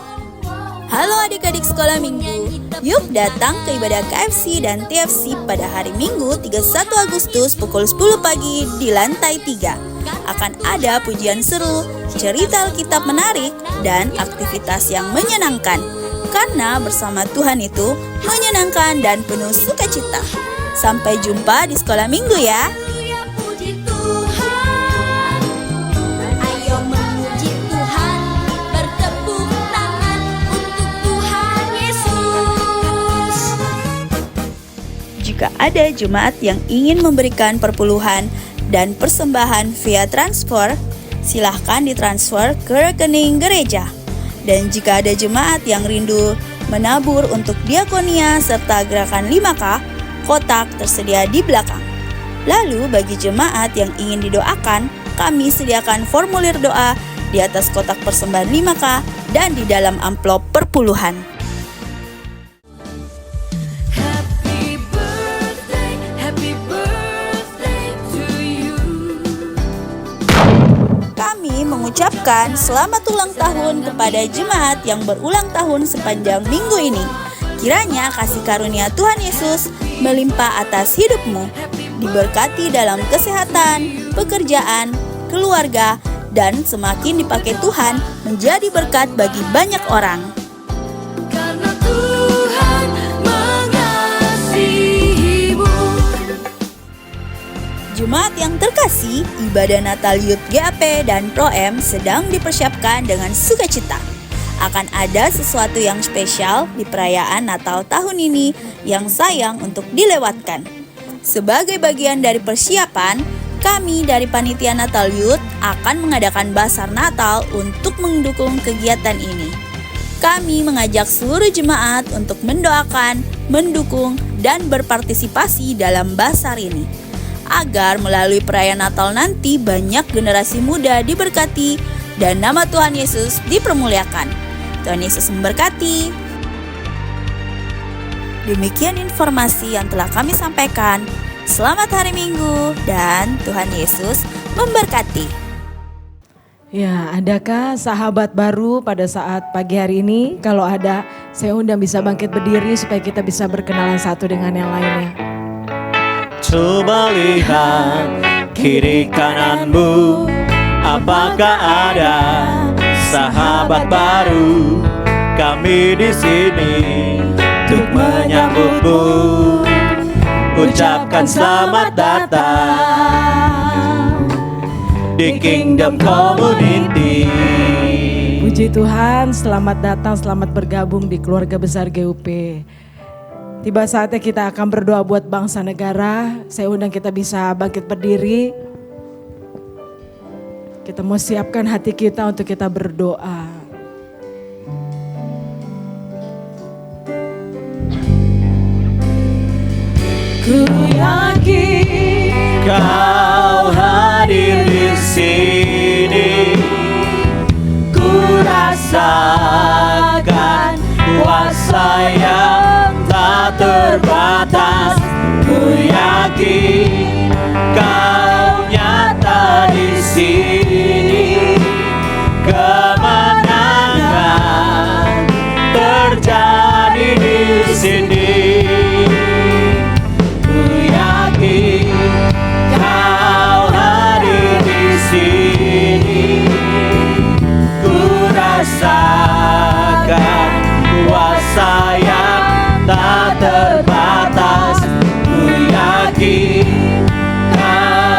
Halo adik-adik sekolah minggu, yuk datang ke ibadah KFC dan TFC pada hari Minggu 31 Agustus pukul 10 pagi di lantai 3. Akan ada pujian seru, cerita Alkitab menarik, dan aktivitas yang menyenangkan. Karena bersama Tuhan itu menyenangkan dan penuh sukacita. Sampai jumpa di sekolah minggu ya. Jika ada jemaat yang ingin memberikan perpuluhan dan persembahan via transfer, silahkan ditransfer ke rekening gereja. Dan jika ada jemaat yang rindu menabur untuk diakonia serta gerakan 5K, kotak tersedia di belakang. Lalu bagi jemaat yang ingin didoakan, kami sediakan formulir doa di atas kotak persembahan 5K dan di dalam amplop perpuluhan. Mengucapkan selamat ulang tahun kepada jemaat yang berulang tahun sepanjang minggu ini. Kiranya kasih karunia Tuhan Yesus melimpah atas hidupmu, diberkati dalam kesehatan, pekerjaan, keluarga, dan semakin dipakai Tuhan menjadi berkat bagi banyak orang. Karena Tuhan mengasihimu. Jemaat yang terkasih, ibadah Natal Youth GAP dan Pro-M sedang dipersiapkan dengan sukacita. Akan ada sesuatu yang spesial di perayaan Natal tahun ini yang sayang untuk dilewatkan. Sebagai bagian dari persiapan, kami dari Panitia Natal Youth akan mengadakan Basar Natal untuk mendukung kegiatan ini. Kami mengajak seluruh jemaat untuk mendoakan, mendukung, dan berpartisipasi dalam Basar ini. Agar melalui perayaan Natal nanti banyak generasi muda diberkati dan nama Tuhan Yesus dipermuliakan. Tuhan Yesus memberkati. Demikian informasi yang telah kami sampaikan. Selamat hari Minggu dan Tuhan Yesus memberkati. Ya, adakah sahabat baru pada saat pagi hari ini? Kalau ada, saya undang bisa bangkit berdiri supaya kita bisa berkenalan satu dengan yang lainnya. Coba lihat kiri kananmu, apakah ada sahabat baru? Kami di sini untuk menyambutmu. Ucapkan selamat datang di Kingdom Community. Puji Tuhan, selamat datang, selamat bergabung di keluarga besar GUP. Tiba saatnya kita akan berdoa buat bangsa negara. Saya undang kita bisa bangkit berdiri. Kita mau siapkan hati kita untuk kita berdoa. Ku yakin Kau hadir di sini, ku rasakan kuasa yang tak terbatas. Ku yakin Kau nyata di sini, kemenangan terjadi di sini. Ku yakin Kau hadir di sini, ku rasakan kuasa yang tak terbatas. Ku yakin Kau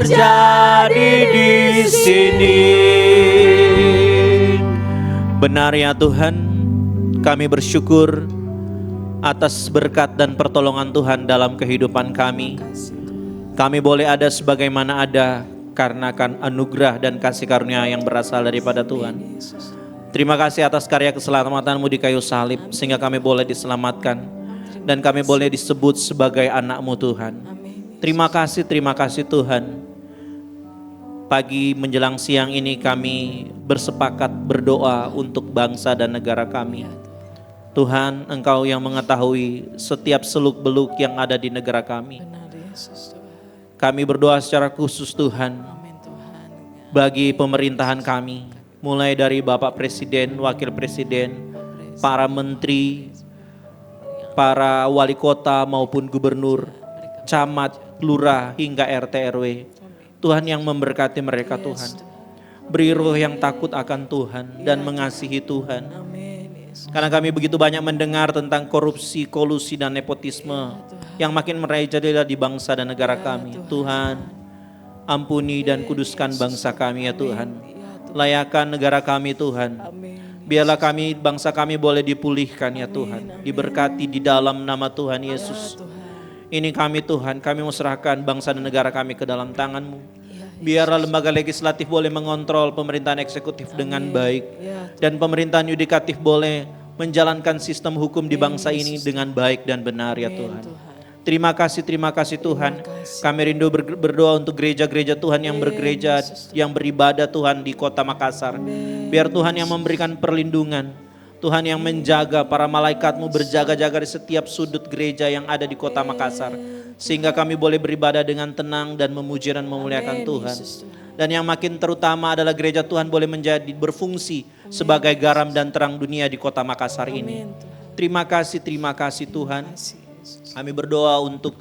terjadi di sini. Benar ya Tuhan, kami bersyukur atas berkat dan pertolongan Tuhan dalam kehidupan kami. Kami boleh ada sebagaimana ada karena kan anugerah dan kasih karunia yang berasal daripada Tuhan. Terima kasih atas karya keselamatan-Mu di kayu salib, sehingga kami boleh diselamatkan dan kami boleh disebut sebagai anak-Mu Tuhan. Terima kasih Tuhan. Pagi menjelang siang ini kami bersepakat berdoa untuk bangsa dan negara kami. Tuhan, Engkau yang mengetahui setiap seluk-beluk yang ada di negara kami. Kami berdoa secara khusus Tuhan, bagi pemerintahan kami, mulai dari Bapak Presiden, Wakil Presiden, para menteri, para wali kota maupun gubernur, camat, lurah hingga RT RW. Tuhan yang memberkati mereka Tuhan. Beri roh yang takut akan Tuhan dan mengasihi Tuhan. Karena kami begitu banyak mendengar tentang korupsi, kolusi dan nepotisme yang makin merajalela di bangsa dan negara kami. Tuhan, ampuni dan kuduskan bangsa kami ya Tuhan. Layakan negara kami Tuhan. Biarlah kami, bangsa kami boleh dipulihkan ya Tuhan. Diberkati di dalam nama Tuhan Yesus. Ini kami Tuhan, kami menyerahkan bangsa dan negara kami ke dalam tangan-Mu. Biarlah lembaga legislatif boleh mengontrol pemerintahan eksekutif dengan baik. Dan pemerintahan yudikatif boleh menjalankan sistem hukum di bangsa ini dengan baik dan benar ya Tuhan. Terima kasih Tuhan. Kami rindu berdoa untuk gereja-gereja Tuhan yang bergereja, yang beribadah Tuhan di kota Makassar. Biar Tuhan yang memberikan perlindungan, Tuhan yang menjaga, para malaikat-Mu berjaga-jaga di setiap sudut gereja yang ada di kota Makassar. Sehingga kami boleh beribadah dengan tenang dan memuji dan memuliakan Tuhan. Dan yang makin terutama adalah gereja Tuhan boleh menjadi berfungsi sebagai garam dan terang dunia di kota Makassar ini. Terima kasih Tuhan. Kami berdoa untuk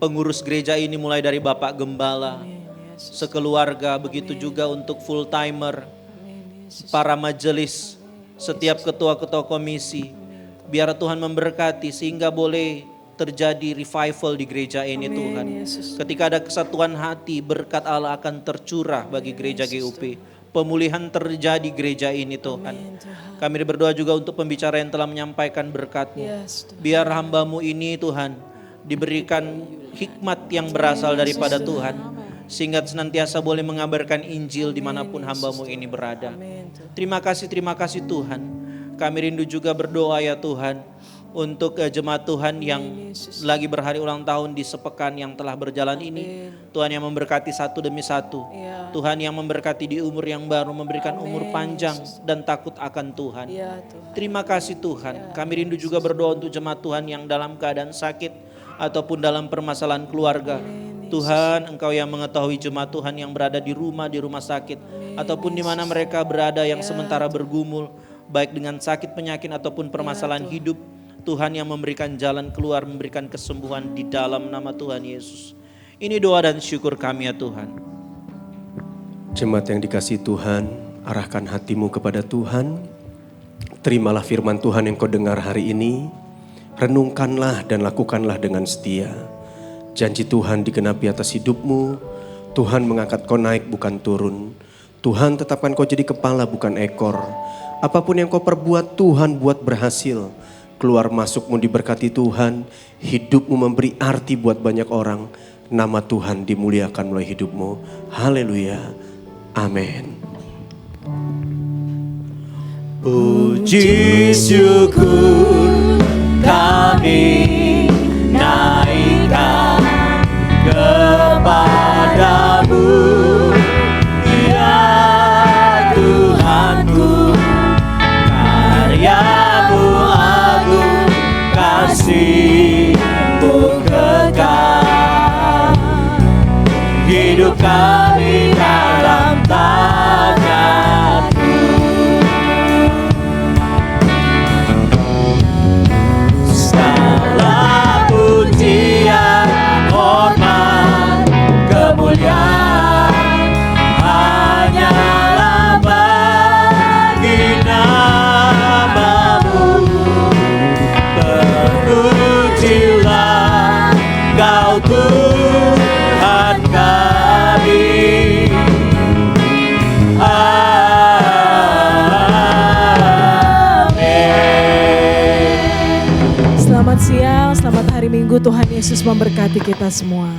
pengurus gereja ini mulai dari Bapak Gembala, sekeluarga, begitu juga untuk full timer, para majelis, setiap ketua-ketua komisi. Biar Tuhan memberkati sehingga boleh terjadi revival di gereja ini Tuhan. Ketika ada kesatuan hati, berkat Allah akan tercurah bagi gereja GUP. Pemulihan terjadi gereja ini Tuhan. Kami berdoa juga untuk pembicara yang telah menyampaikan berkat-Mu. Biar hamba-Mu ini Tuhan diberikan hikmat yang berasal daripada Tuhan. Sehingga senantiasa boleh mengabarkan Injil dimanapun hamba-Mu ini berada. Terima kasih Tuhan. Kami rindu juga berdoa ya Tuhan untuk jemaat Tuhan yang lagi berhari ulang tahun di sepekan yang telah berjalan ini. Tuhan yang memberkati satu demi satu. Tuhan yang memberkati di umur yang baru, memberikan umur panjang dan takut akan Tuhan. Terima kasih Tuhan. Kami rindu juga berdoa untuk jemaat Tuhan yang dalam keadaan sakit ataupun dalam permasalahan keluarga. Tuhan, Engkau yang mengetahui jemaat Tuhan yang berada di rumah sakit, ataupun di mana mereka berada yang sementara bergumul, baik dengan sakit, penyakit, ataupun permasalahan hidup. Tuhan yang memberikan jalan keluar, memberikan kesembuhan di dalam nama Tuhan Yesus. Ini doa dan syukur kami ya Tuhan. Jemaat yang dikasihi Tuhan, arahkan hatimu kepada Tuhan. Terimalah firman Tuhan yang kau dengar hari ini. Renungkanlah dan lakukanlah dengan setia. Janji Tuhan digenapi atas hidupmu. Tuhan mengangkat kau naik bukan turun. Tuhan tetapkan kau jadi kepala bukan ekor. Apapun yang kau perbuat Tuhan buat berhasil. Keluar masukmu diberkati Tuhan. Hidupmu memberi arti buat banyak orang. Nama Tuhan dimuliakan melalui hidupmu. Haleluya. Amin. Puji syukur kami naikkan kepadamu, ya Tuhanku. Karya-Mu agung, kasih-Mu kekal. Hidup kami dalam tangan-Mu. Segala pujian, hormat, kemuliaan hanyalah bagi nama-Mu. Terpujilah Kau Tuhan kami. Minggu Tuhan Yesus memberkati kita semua.